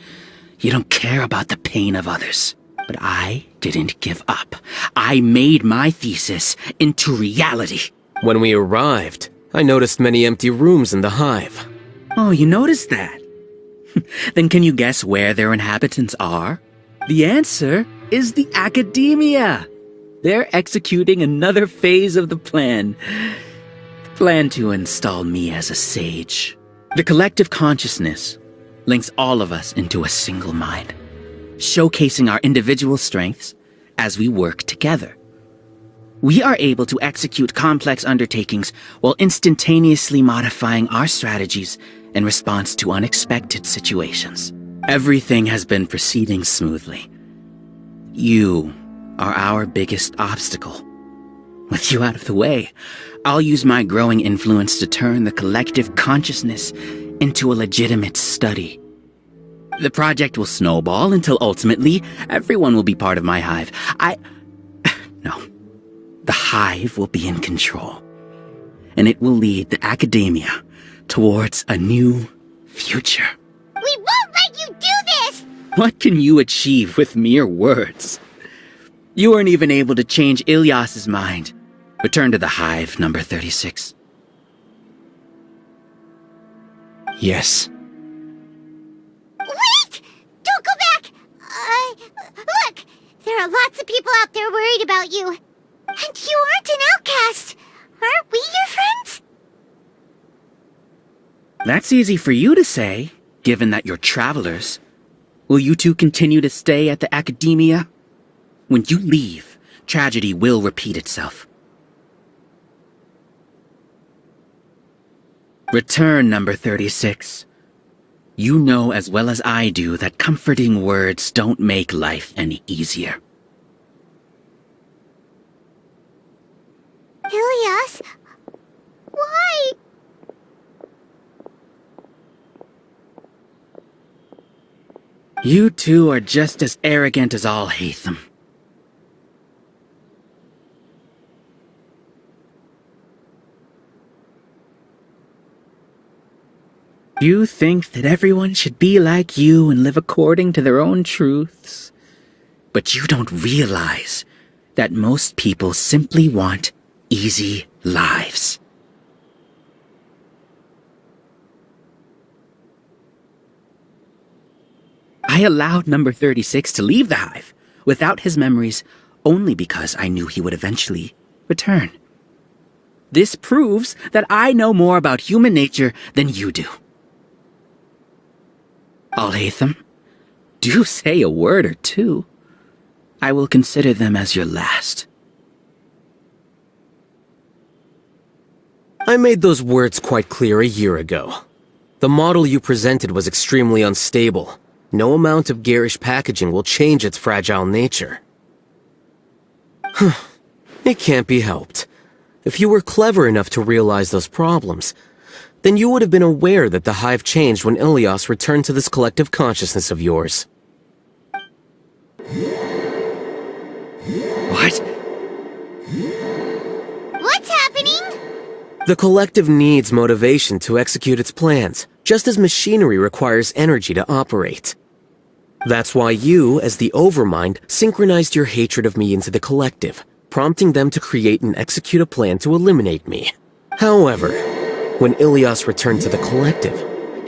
You don't care about the pain of others. But I didn't give up. I made my thesis into reality. When we arrived, I noticed many empty rooms in the hive. Oh, you noticed that? Then can you guess where their inhabitants are? The answer is the academia. They're executing another phase of the plan. The plan to install me as a sage. The collective consciousness links all of us into a single mind, showcasing our individual strengths as we work together. We are able to execute complex undertakings while instantaneously modifying our strategies in response to unexpected situations. Everything has been proceeding smoothly. You are our biggest obstacle. With you out of the way, I'll use my growing influence to turn the collective consciousness into a legitimate study. The project will snowball until ultimately everyone will be part of my hive. No. The hive will be in control, and it will lead the academia towards a new future. We won't let you do this! What can you achieve with mere words? You weren't even able to change Ilyas's mind. Return to the hive, number 36. Yes. Wait! Don't go back! Look! There are lots of people out there worried about you. And you aren't an outcast. Aren't we your friends? That's easy for you to say, given that you're travelers. Will you two continue to stay at the academia? When you leave, tragedy will repeat itself. Return, number 36. You know as well as I do that comforting words don't make life any easier. Ilyas? Why? You two are just as arrogant as Alhaitham. You think that everyone should be like you and live according to their own truths. But you don't realize that most people simply want easy lives. I allowed number 36 to leave the hive without his memories only because I knew he would eventually return. This proves that I know more about human nature than you do. Alhaitham, do say a word or two. I will consider them as your last. I made those words quite clear a year ago. The model you presented was extremely unstable. No amount of garish packaging will change its fragile nature. It can't be helped. If you were clever enough to realize those problems, then you would have been aware that the hive changed when Ilyas returned to this collective consciousness of yours. What? What's happening? The collective needs motivation to execute its plans, just as machinery requires energy to operate. That's why you, as the Overmind, synchronized your hatred of me into the collective, prompting them to create and execute a plan to eliminate me. However, when Ilyas returned to the collective,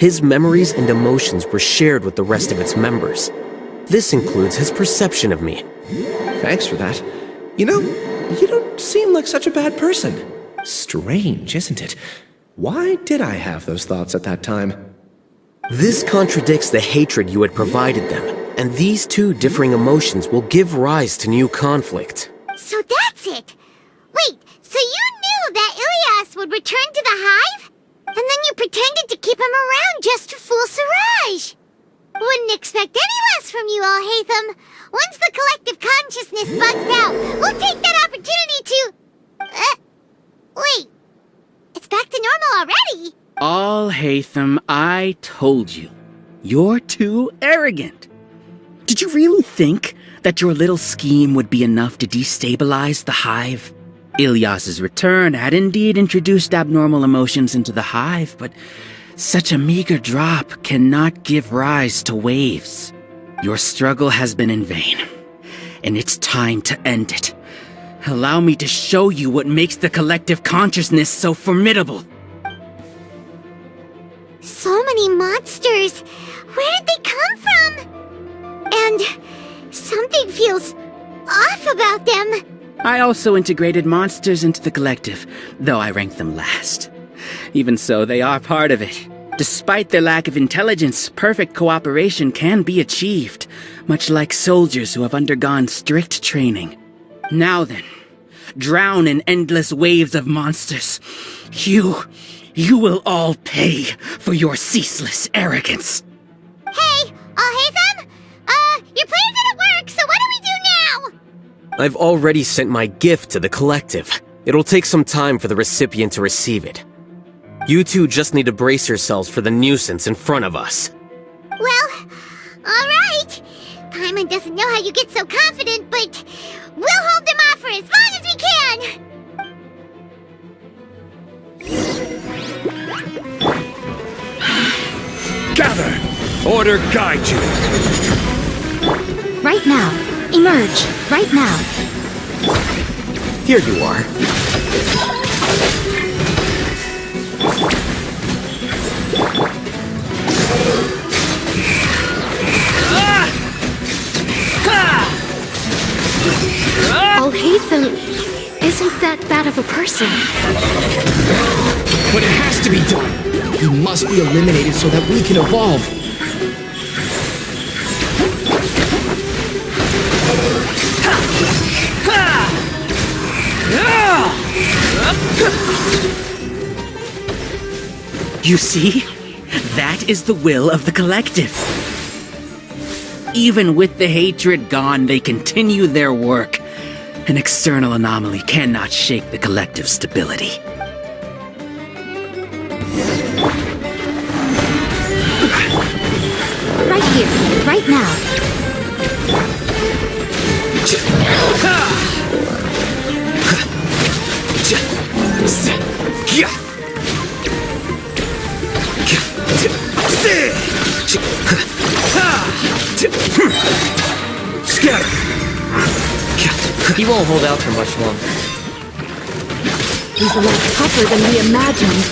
his memories and emotions were shared with the rest of its members. This includes his perception of me. Thanks for that. You know, you don't seem like such a bad person. Strange, isn't it? Why did I have those thoughts at that time? This contradicts the hatred you had provided them, and these two differing emotions will give rise to new conflict. So that's it! Wait, so you knew that Ilyas would return to the hive? And then you pretended to keep him around just to fool Siraj! Wouldn't expect any less from you, Alhaitham. Once the collective consciousness bugs out, we'll take that opportunity to... wait. It's back to normal already? Alhaitham, I told you. You're too arrogant. Did you really think that your little scheme would be enough to destabilize the hive? Ilyas's return had indeed introduced abnormal emotions into the hive, but such a meager drop cannot give rise to waves. Your struggle has been in vain, and it's time to end it. Allow me to show you what makes the collective consciousness so formidable. So many monsters. Where did they come from? And something feels off about them. I also integrated monsters into the collective, though I ranked them last. Even so, they are part of it. Despite their lack of intelligence, perfect cooperation can be achieved, much like soldiers who have undergone strict training. Now then, drown in endless waves of monsters. You will all pay for your ceaseless arrogance. Hey, Alhaitham? Your plan didn't work, so what do we do now? I've already sent my gift to the collective. It'll take some time for the recipient to receive it. You two just need to brace yourselves for the nuisance in front of us. Well, alright. Paimon doesn't know how you get so confident, but we'll hold them off for as long as we can! Gather! Order guide you! Right now. Emerge. Right now. Here you are. Alhaitham isn't that bad of a person. But it has to be done. He must be eliminated so that we can evolve. You see? That is the will of the collective. Even with the hatred gone, they continue their work. An external anomaly cannot shake the collective's stability. Right here. Right now. He won't hold out for much longer. He's a lot tougher than we imagined.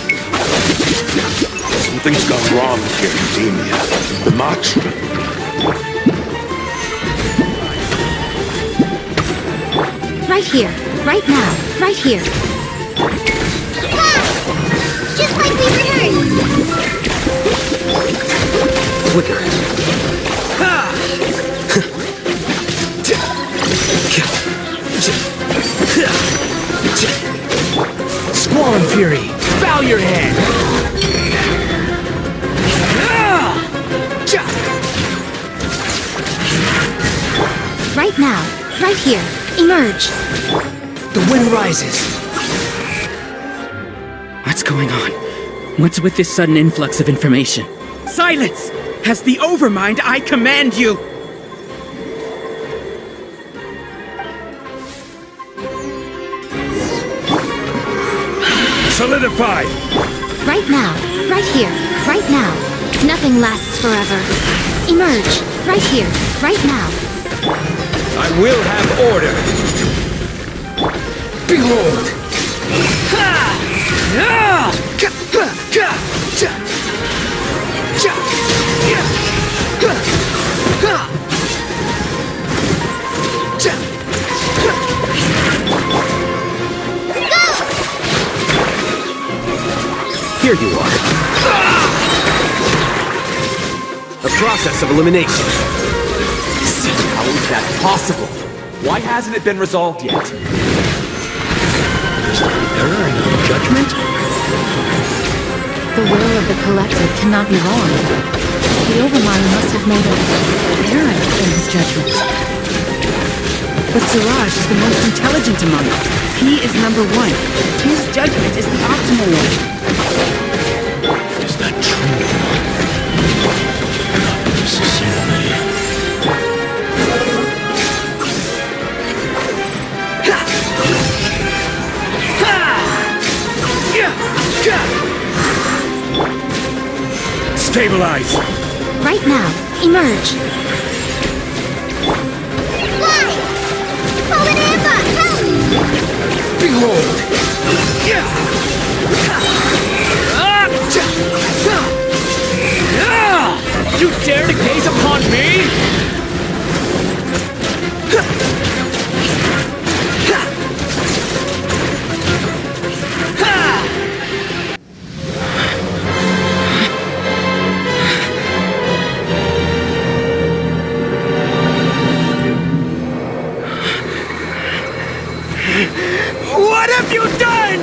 Something's gone wrong with the Academia. The Matra. Right here. Right now. Right here. Just like we rehearsed! Quicker. Squall Fury, bow your head! Right now. Right here. Emerge. The wind rises. What's going on? What's with this sudden influx of information? Silence! As the Overmind, I command you! Solidify! Right now. Right here. Right now. Nothing lasts forever. Emerge. Right here. Right now. I will have order! Behold! Here you are. A process of elimination. How is that possible? Why hasn't it been resolved yet? Error in our judgment? The will of the collective cannot be wrong. The Overmind must have made an error in his judgment. But Siraj is the most intelligent among us. He is number one. His judgment is the optimal one. Is that true? Not necessarily. Stabilize! Right now. Emerge. Fly! Pull it in, Behold! You dare to gaze upon me? What have you done?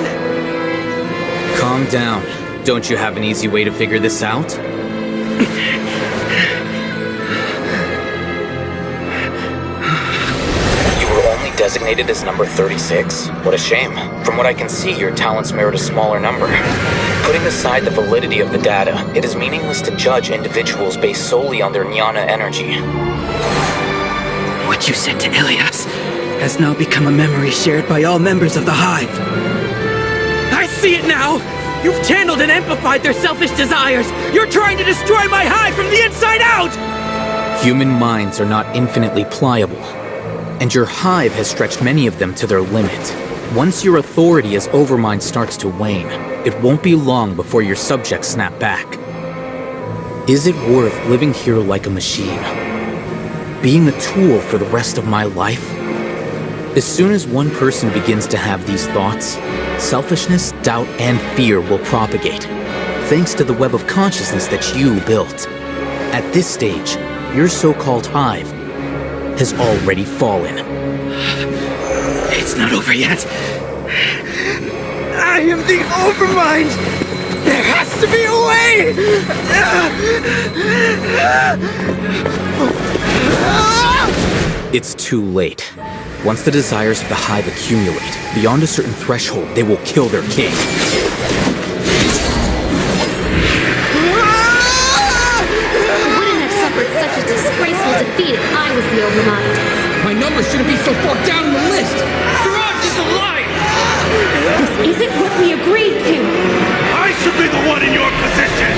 Calm down. Don't you have an easy way to figure this out? You were only designated as number 36? What a shame. From what I can see, your talents merit a smaller number. Putting aside the validity of the data, it is meaningless to judge individuals based solely on their jnana energy. What you said to Ilias has now become a memory shared by all members of the Hive. I see it now! You've channeled and amplified their selfish desires! You're trying to destroy my Hive from the inside out! Human minds are not infinitely pliable, and your Hive has stretched many of them to their limit. Once your authority as Overmind starts to wane, it won't be long before your subjects snap back. Is it worth living here like a machine? Being a tool for the rest of my life? As soon as one person begins to have these thoughts, selfishness, doubt, and fear will propagate, thanks to the web of consciousness that you built. At this stage, your so-called Hive has already fallen. It's not over yet. I am the Overmind! There has to be a way! It's too late. Once the desires of the Hive accumulate, beyond a certain threshold, they will kill their king. I wouldn't have suffered such a disgraceful defeat if I was the Overmind. My number shouldn't be so far down on the list! Siraj is alive! This isn't what we agreed to! I should be the one in your position!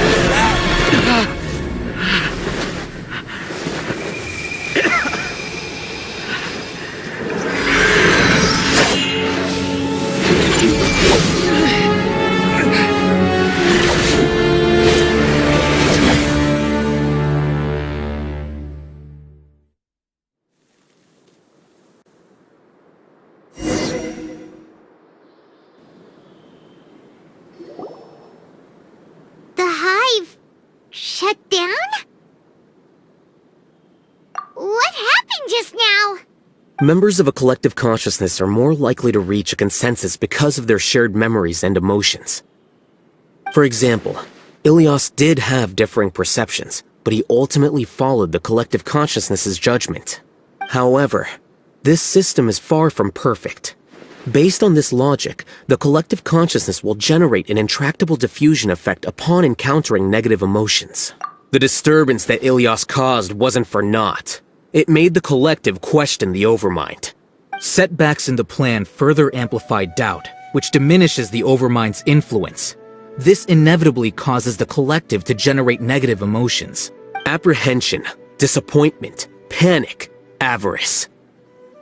The Hive shut down? What happened just now? Members of a collective consciousness are more likely to reach a consensus because of their shared memories and emotions. For example, Ilias did have differing perceptions, but he ultimately followed the collective consciousness's judgment. However, this system is far from perfect. Based on this logic, the collective consciousness will generate an intractable diffusion effect upon encountering negative emotions. The disturbance that Ilias caused wasn't for naught. It made the collective question the Overmind. Setbacks in the plan further amplified doubt, which diminishes the Overmind's influence. This inevitably causes the collective to generate negative emotions. Apprehension, disappointment, panic, avarice.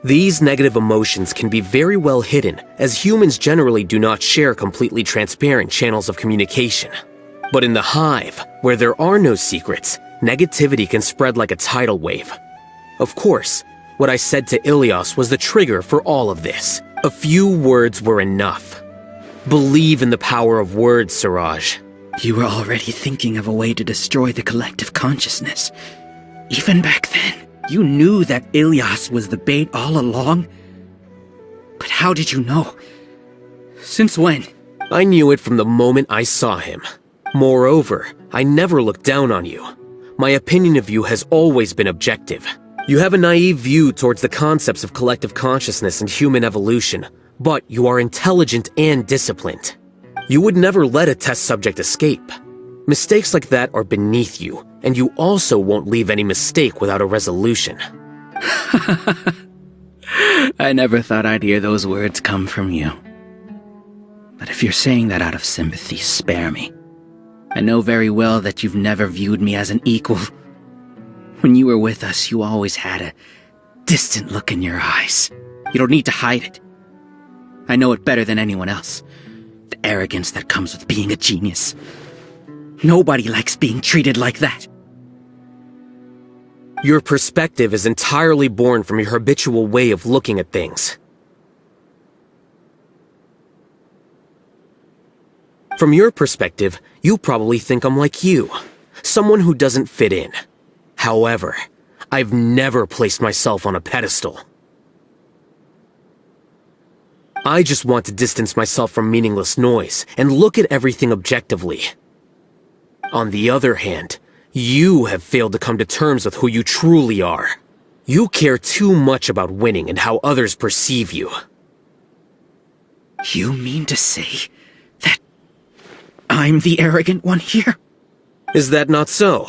These negative emotions can be very well hidden, as humans generally do not share completely transparent channels of communication. But in the Hive, where there are no secrets, negativity can spread like a tidal wave. Of course, what I said to Ilias was the trigger for all of this. A few words were enough. Believe in the power of words, Siraj. You were already thinking of a way to destroy the collective consciousness. Even back then, you knew that Ilias was the bait all along. But how did you know? Since when? I knew it from the moment I saw him. Moreover, I never looked down on you. My opinion of you has always been objective. You have a naive view towards the concepts of collective consciousness and human evolution, but you are intelligent and disciplined. You would never let a test subject escape. Mistakes like that are beneath you, and you also won't leave any mistake without a resolution. I never thought I'd hear those words come from you. But if you're saying that out of sympathy, spare me. I know very well that you've never viewed me as an equal. When you were with us, you always had a distant look in your eyes. You don't need to hide it. I know it better than anyone else. The arrogance that comes with being a genius. Nobody likes being treated like that. Your perspective is entirely born from your habitual way of looking at things. From your perspective, you probably think I'm like you, someone who doesn't fit in. However, I've never placed myself on a pedestal. I just want to distance myself from meaningless noise and look at everything objectively. On the other hand, you have failed to come to terms with who you truly are. You care too much about winning and how others perceive you. You mean to say that I'm the arrogant one here? Is that not so?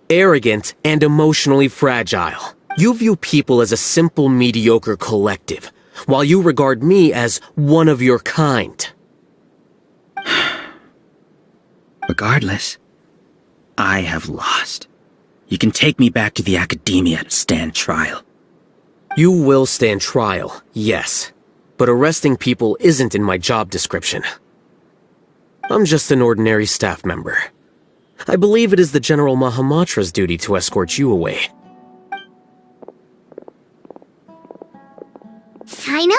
Arrogant and emotionally fragile. You view people as a simple, mediocre collective, while you regard me as one of your kind. Regardless, I have lost. You can take me back to the academia to stand trial. You will stand trial, yes. But arresting people isn't in my job description. I'm just an ordinary staff member. I believe it is the General Mahamatra's duty to escort you away. Sino?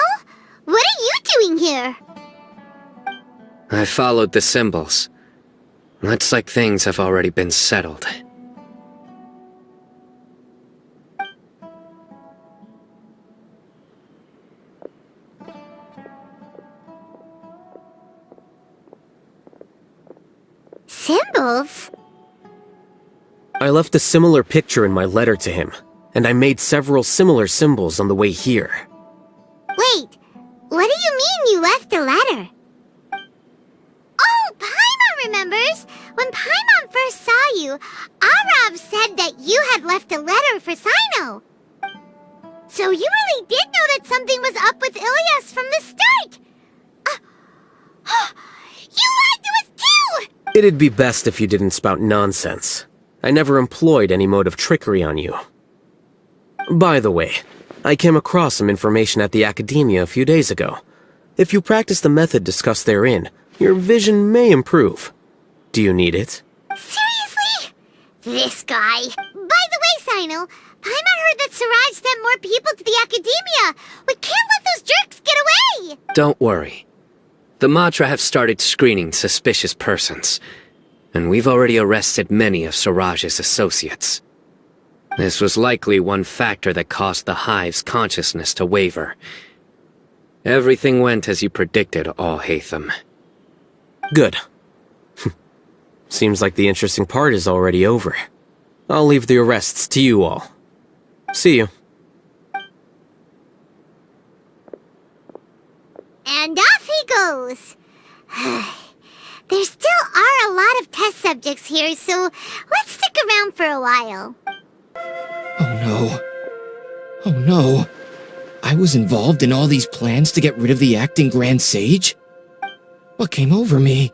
What are you doing here? I followed the symbols. Looks like things have already been settled. Symbols? I left a similar picture in my letter to him, and I made several similar symbols on the way here. Wait, what do you mean you left a letter? Oh, Paimon remembers! When Paimon first saw you, Arav said that you had left a letter for Sino. So you really did know that something was up with Ilias from the start! You lied to us too! It'd be best if you didn't spout nonsense. I never employed any mode of trickery on you. By the way, I came across some information at the Academia a few days ago. If you practice the method discussed therein, your vision may improve. Do you need it? Seriously? This guy. By the way, Sino, Paimon heard that Siraj sent more people to the Academia. We can't let those jerks get away! Don't worry. The Matra have started screening suspicious persons, and we've already arrested many of Siraj's associates. This was likely one factor that caused the Hive's consciousness to waver. Everything went as you predicted, Alhaitham. Good. Seems like the interesting part is already over. I'll leave the arrests to you all. See you. And off he goes. There still are a lot of test subjects here, so let's stick around for a while. Oh no. Oh no. I was involved in all these plans to get rid of the acting Grand Sage? What came over me?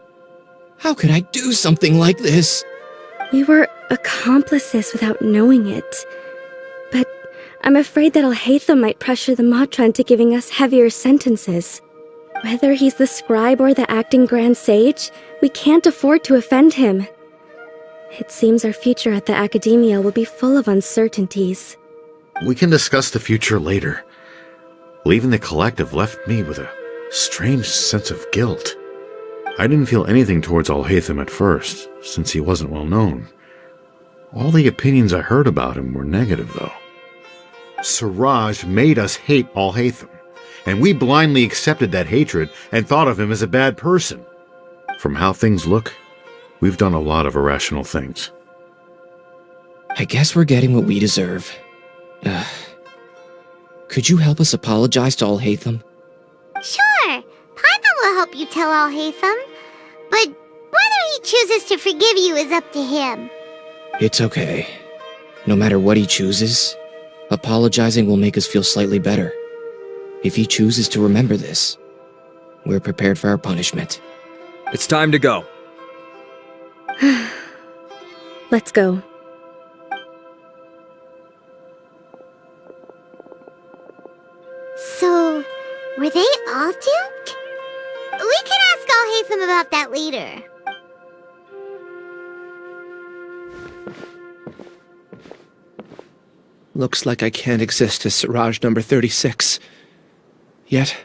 How could I do something like this? We were accomplices without knowing it. But I'm afraid that Alhaitham might pressure the Matra into giving us heavier sentences. Whether he's the scribe or the acting Grand Sage, we can't afford to offend him. It seems our future at the Academia will be full of uncertainties. We can discuss the future later. Leaving the collective left me with a strange sense of guilt. I didn't feel anything towards Alhaitham at first, since he wasn't well known. All the opinions I heard about him were negative, though. Siraj made us hate Alhaitham, and we blindly accepted that hatred and thought of him as a bad person. From how things look, we've done a lot of irrational things. I guess we're getting what we deserve. Could you help us apologize to Alhaitham? Sure, Paimon will help you tell Alhaitham. But whether he chooses to forgive you is up to him. It's okay. No matter what he chooses, apologizing will make us feel slightly better. If he chooses to remember this, we're prepared for our punishment. It's time to go. Let's go. So, were they all duped? We can ask Alhaitham about that later. Looks like I can't exist as Siraj number 36. Yet,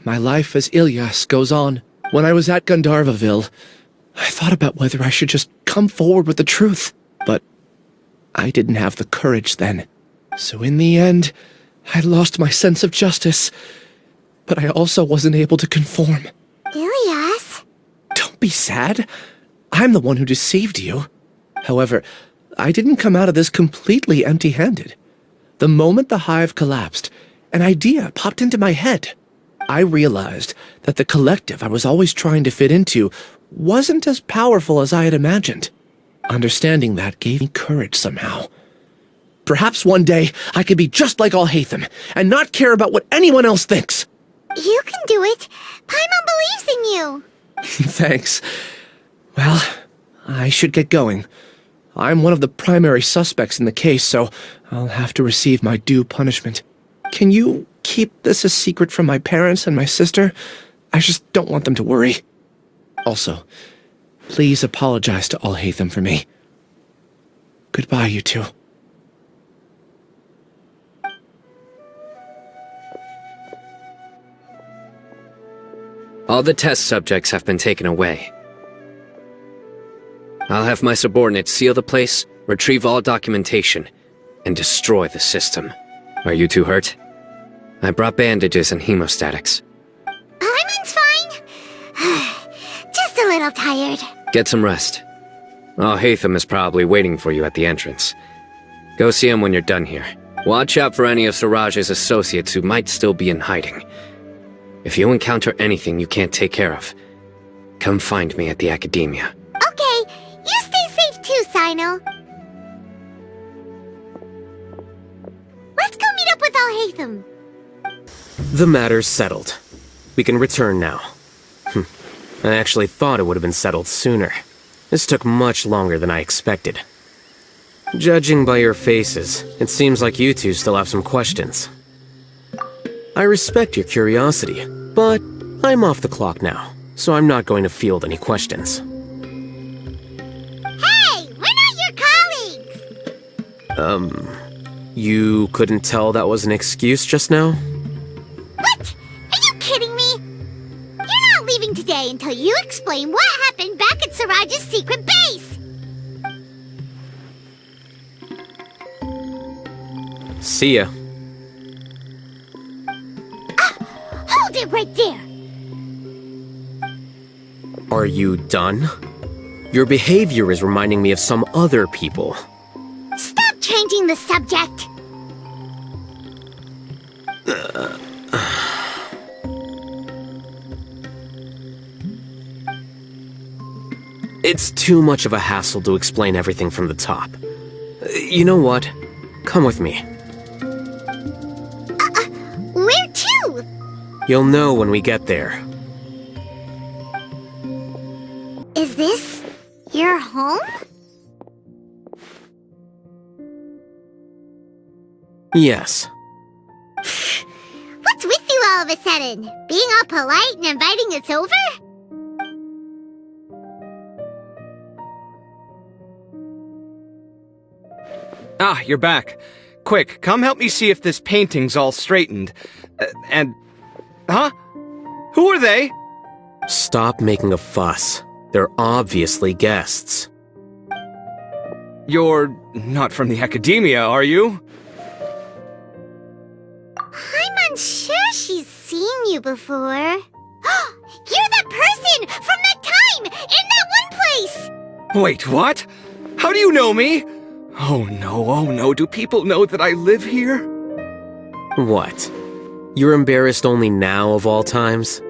my life as Ilyas goes on. When I was at Gandharvaville, I thought about whether I should just come forward with the truth, but I didn't have the courage then. So in the end, I lost my sense of justice, but I also wasn't able to conform. Ilyas? Don't be sad. I'm the one who deceived you. However, I didn't come out of this completely empty-handed. The moment the hive collapsed, an idea popped into my head. I realized that the collective I was always trying to fit into wasn't as powerful as I had imagined. Understanding that gave me courage somehow. Perhaps one day I could be just like Alhaitham and not care about what anyone else thinks. You can do it. Paimon believes in you. Thanks. Well, I should get going. I'm one of the primary suspects in the case, so I'll have to receive my due punishment. Can you keep this a secret from my parents and my sister? I just don't want them to worry. Also, please apologize to Alhaitham for me. Goodbye, you two. All the test subjects have been taken away. I'll have my subordinates seal the place, retrieve all documentation, and destroy the system. Are you two hurt? I brought bandages and hemostatics. Paimon's fine. Just a little tired. Get some rest. Alhaitham is probably waiting for you at the entrance. Go see him when you're done here. Watch out for any of Siraj's associates who might still be in hiding. If you encounter anything you can't take care of, come find me at the academia. Okay, you stay safe too, Sino. Let's go meet up with Alhaitham. The matter's settled. We can return now. I actually thought it would have been settled sooner. This took much longer than I expected. Judging by your faces, it seems like you two still have some questions. I respect your curiosity, but I'm off the clock now, so I'm not going to field any questions. Hey, we're not your colleagues! You couldn't tell that was an excuse just now? What? Are you kidding me? You're not leaving today until you explain what happened back at Siraj's secret base! See ya. Hold it right there! Are you done? Your behavior is reminding me of some other people. Stop changing the subject! It's too much of a hassle to explain everything from the top. You know what? Come with me. Where to? You'll know when we get there. Is this your home? Yes. What's with you all of a sudden? Being all polite and inviting us over? Ah, you're back. Quick, come help me see if this painting's all straightened. Huh? Who are they? Stop making a fuss. They're obviously guests. You're not from the academia, are you? I'm unsure she's seen you before. You're that person from that time in that one place! Wait, what? How do you know me? Oh no, do people know that I live here? What? You're embarrassed only now of all times?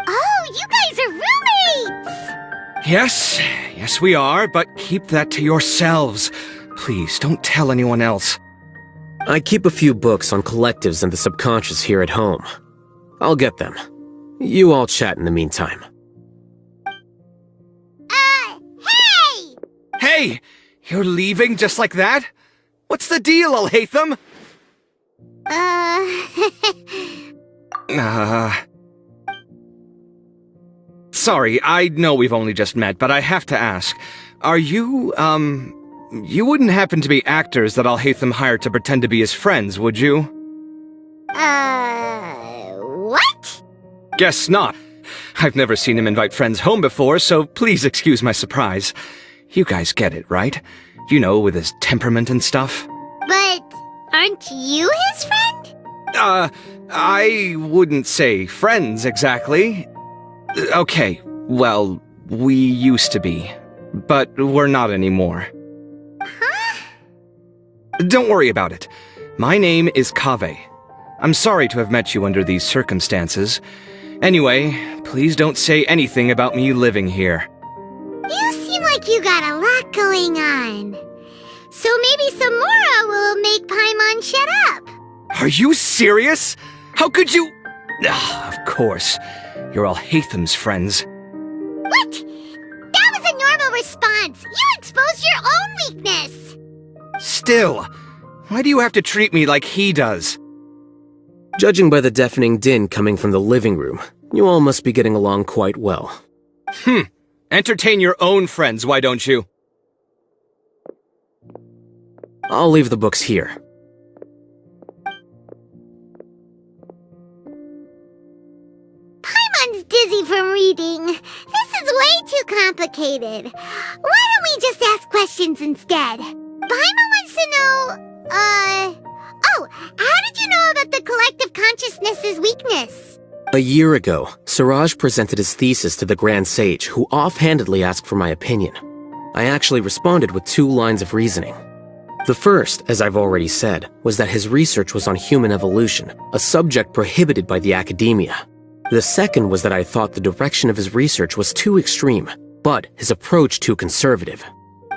Oh, you guys are roommates! Yes we are, but keep that to yourselves. Please, don't tell anyone else. I keep a few books on collectives and the subconscious here at home. I'll get them. You all chat in the meantime. Hey! You're leaving just like that? What's the deal, Alhaitham? Sorry, I know we've only just met, but I have to ask. Are you, you wouldn't happen to be actors that Alhaitham hired to pretend to be his friends, would you? What? Guess not. I've never seen him invite friends home before, so please excuse my surprise. You guys get it, right? You know, with his temperament and stuff. But aren't you his friend? I wouldn't say friends exactly. Okay, well, we used to be, but we're not anymore. Huh? Don't worry about it. My name is Kaveh. I'm sorry to have met you under these circumstances. Anyway, please don't say anything about me living here. You seem like you got a lot going on. So maybe Samura will make Paimon shut up. Are you serious? How could you? Of course. You're Alhaitham's friends. What? That was a normal response. You exposed your own weakness. Still, why do you have to treat me like he does? Judging by the deafening din coming from the living room, you all must be getting along quite well. Entertain your own friends, why don't you? I'll leave the books here. Paimon's dizzy from reading. This is way too complicated. Why don't we just ask questions instead? Paimon wants to know, Oh, how did you know about the collective consciousness's weakness? A year ago, Siraj presented his thesis to the Grand Sage, who offhandedly asked for my opinion. I actually responded with 2 lines of reasoning. The first, as I've already said, was that his research was on human evolution, a subject prohibited by the academia. The second was that I thought the direction of his research was too extreme, but his approach too conservative.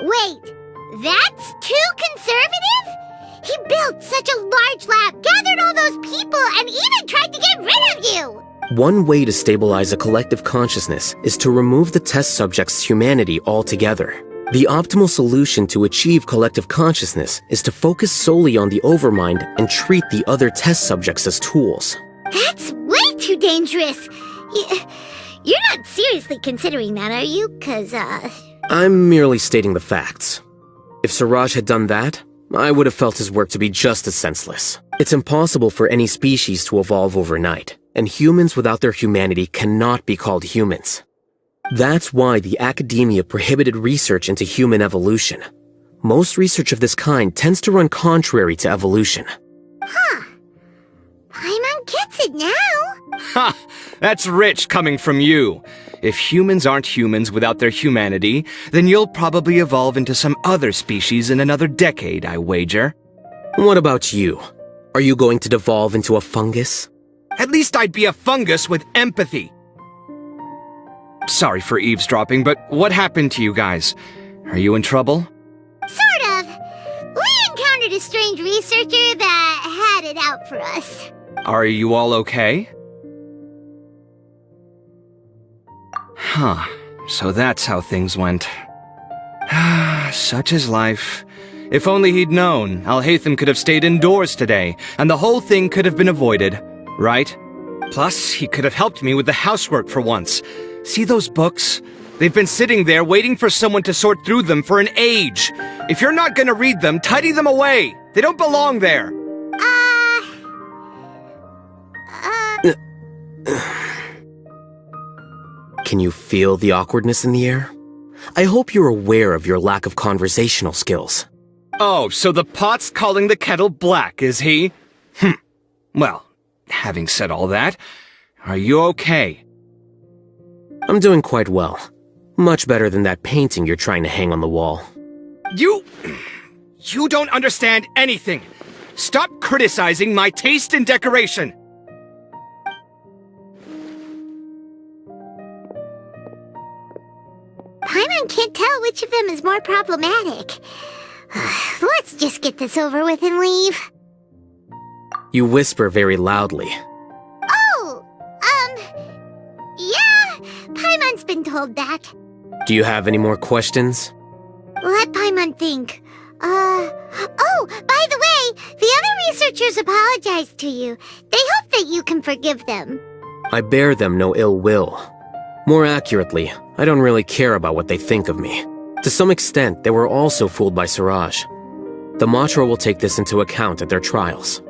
Wait, that's too conservative? He built such a large lab, gathered all those people, and even tried to get rid of you! One way to stabilize a collective consciousness is to remove the test subject's humanity altogether. The optimal solution to achieve collective consciousness is to focus solely on the overmind and treat the other test subjects as tools. That's way too dangerous! You're not seriously considering that, are you? 'Cause, I'm merely stating the facts. If Siraj had done that, I would have felt his work to be just as senseless. It's impossible for any species to evolve overnight, and humans without their humanity cannot be called humans. That's why the academia prohibited research into human evolution. Most research of this kind tends to run contrary to evolution. Huh. Paimon gets it now. Ha! That's rich coming from you. If humans aren't humans without their humanity, then you'll probably evolve into some other species in another decade, I wager. What about you? Are you going to devolve into a fungus? At least I'd be a fungus with empathy. Sorry for eavesdropping, but what happened to you guys? Are you in trouble? Sort of. We encountered a strange researcher that had it out for us. Are you all okay? Huh. So that's how things went. Such is life. If only he'd known, Alhaitham could have stayed indoors today, and the whole thing could have been avoided, right? Plus, he could have helped me with the housework for once. See those books? They've been sitting there waiting for someone to sort through them for an age. If you're not gonna read them, tidy them away. They don't belong there. Can you feel the awkwardness in the air? I hope you're aware of your lack of conversational skills. Oh, so the pot's calling the kettle black, is he? Well, having said all that, are you okay? I'm doing quite well. Much better than that painting you're trying to hang on the wall. You don't understand anything. Stop criticizing my taste in decoration. Paimon can't tell which of them is more problematic. Let's just get this over with and leave. You whisper very loudly. Oh, yeah, Paimon's been told that. Do you have any more questions? Let Paimon think. Oh, by the way, the other researchers apologized to you. They hope that you can forgive them. I bear them no ill will. More accurately, I don't really care about what they think of me. To some extent, they were also fooled by Suraj. The Matra will take this into account at their trials.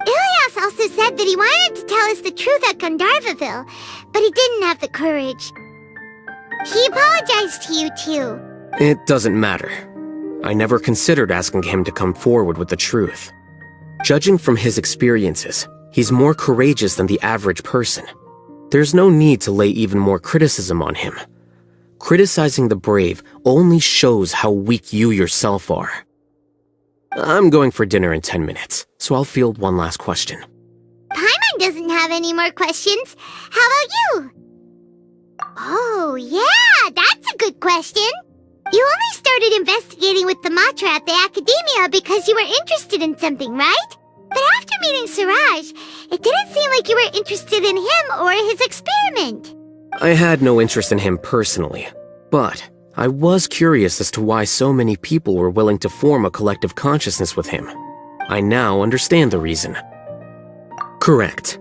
Ilias also said that he wanted to tell us the truth at Gandharvaville, but he didn't have the courage. He apologized to you too. It doesn't matter. I never considered asking him to come forward with the truth. Judging from his experiences, he's more courageous than the average person. There's no need to lay even more criticism on him. Criticizing the brave only shows how weak you yourself are. I'm going for dinner in 10 minutes, so I'll field one last question. Paimon doesn't have any more questions. How about you? Oh, yeah, that's a good question. You only started investigating with the Matra at the Academia because you were interested in something, right? But after meeting Suraj, it didn't seem like you were interested in him or his experiment. I had no interest in him personally, but I was curious as to why so many people were willing to form a collective consciousness with him. I now understand the reason. Correct.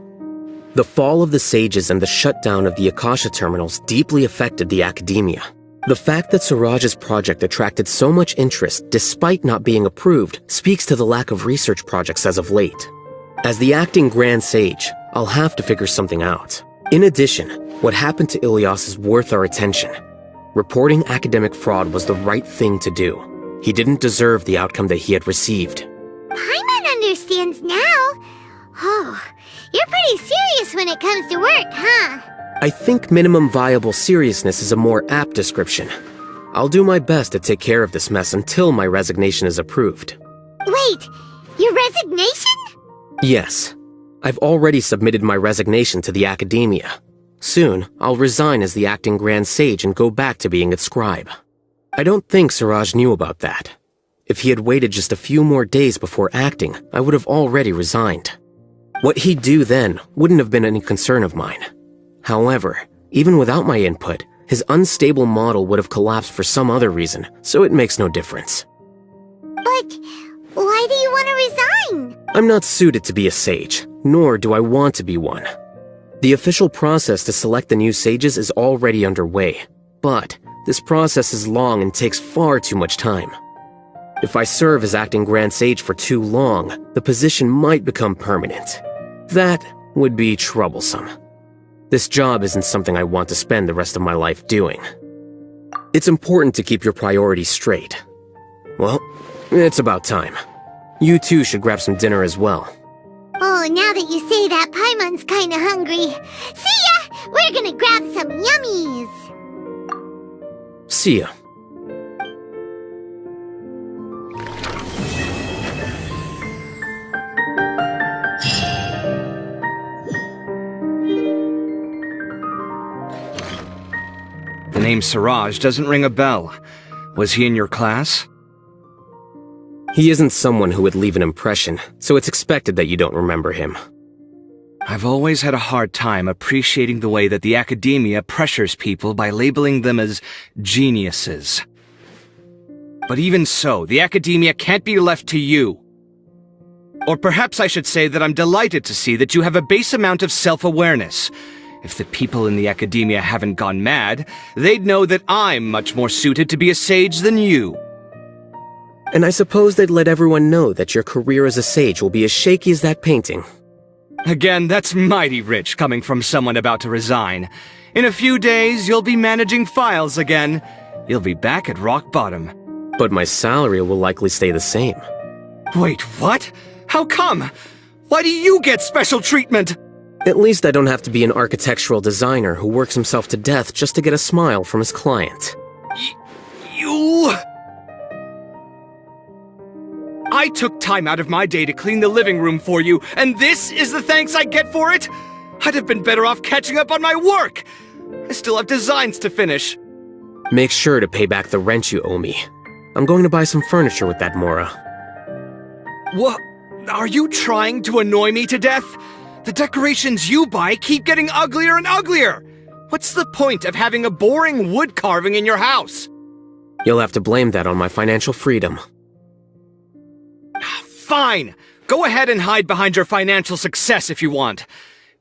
The fall of the sages and the shutdown of the Akasha terminals deeply affected the Academia. The fact that Suraj's project attracted so much interest despite not being approved speaks to the lack of research projects as of late. As the acting Grand Sage, I'll have to figure something out. In addition, what happened to Ilias is worth our attention. Reporting academic fraud was the right thing to do. He didn't deserve the outcome that he had received. Paimon understands now. Oh, you're pretty serious when it comes to work, huh? I think minimum viable seriousness is a more apt description. I'll do my best to take care of this mess until my resignation is approved. Wait, your resignation? Yes. I've already submitted my resignation to the Academia. Soon, I'll resign as the acting Grand Sage and go back to being its scribe. I don't think Suraj knew about that. If he had waited just a few more days before acting, I would have already resigned. What he'd do then wouldn't have been any concern of mine. However, even without my input, his unstable model would have collapsed for some other reason, so it makes no difference. But why do you want to resign? I'm not suited to be a sage, nor do I want to be one. The official process to select the new sages is already underway, but this process is long and takes far too much time. If I serve as acting Grand Sage for too long, the position might become permanent. That would be troublesome. This job isn't something I want to spend the rest of my life doing. It's important to keep your priorities straight. Well, it's about time. You too should grab some dinner as well. Oh, now that you say that, Paimon's kinda hungry. See ya! We're gonna grab some yummies! See ya. The name Suraj doesn't ring a bell. Was he in your class? He isn't someone who would leave an impression, so it's expected that you don't remember him. I've always had a hard time appreciating the way that the Academia pressures people by labeling them as geniuses. But even so, the Academia can't be left to you. Or perhaps I should say that I'm delighted to see that you have a base amount of self-awareness. If the people in the Academia haven't gone mad, they'd know that I'm much more suited to be a sage than you. And I suppose they'd let everyone know that your career as a sage will be as shaky as that painting. Again, that's mighty rich coming from someone about to resign. In a few days, you'll be managing files again. You'll be back at rock bottom. But my salary will likely stay the same. Wait, what? How come? Why do you get special treatment? At least I don't have to be an architectural designer who works himself to death just to get a smile from his client. You... I took time out of my day to clean the living room for you, and this is the thanks I get for it? I'd have been better off catching up on my work. I still have designs to finish. Make sure to pay back the rent you owe me. I'm going to buy some furniture with that Mora. What? Are you trying to annoy me to death? The decorations you buy keep getting uglier and uglier. What's the point of having a boring wood carving in your house? You'll have to blame that on my financial freedom. Fine! Go ahead and hide behind your financial success if you want.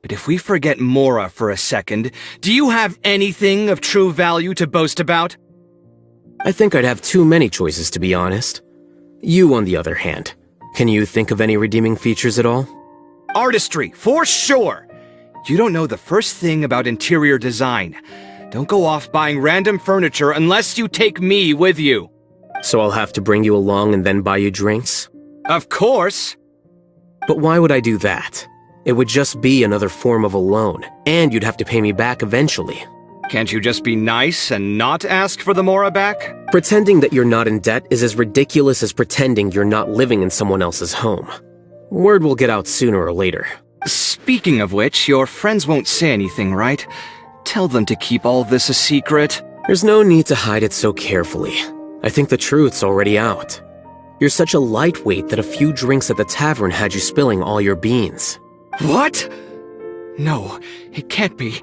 But if we forget Mora for a second, do you have anything of true value to boast about? I think I'd have too many choices, to be honest. You, on the other hand, can you think of any redeeming features at all? Artistry, for sure! You don't know the first thing about interior design. Don't go off buying random furniture unless you take me with you. So I'll have to bring you along and then buy you drinks? Of course! But why would I do that? It would just be another form of a loan, and you'd have to pay me back eventually. Can't you just be nice and not ask for the Mora back? Pretending that you're not in debt is as ridiculous as pretending you're not living in someone else's home. Word will get out sooner or later. Speaking of which, your friends won't say anything, right? Tell them to keep all this a secret. There's no need to hide it so carefully. I think the truth's already out. You're such a lightweight that a few drinks at the tavern had you spilling all your beans. What? No, it can't be.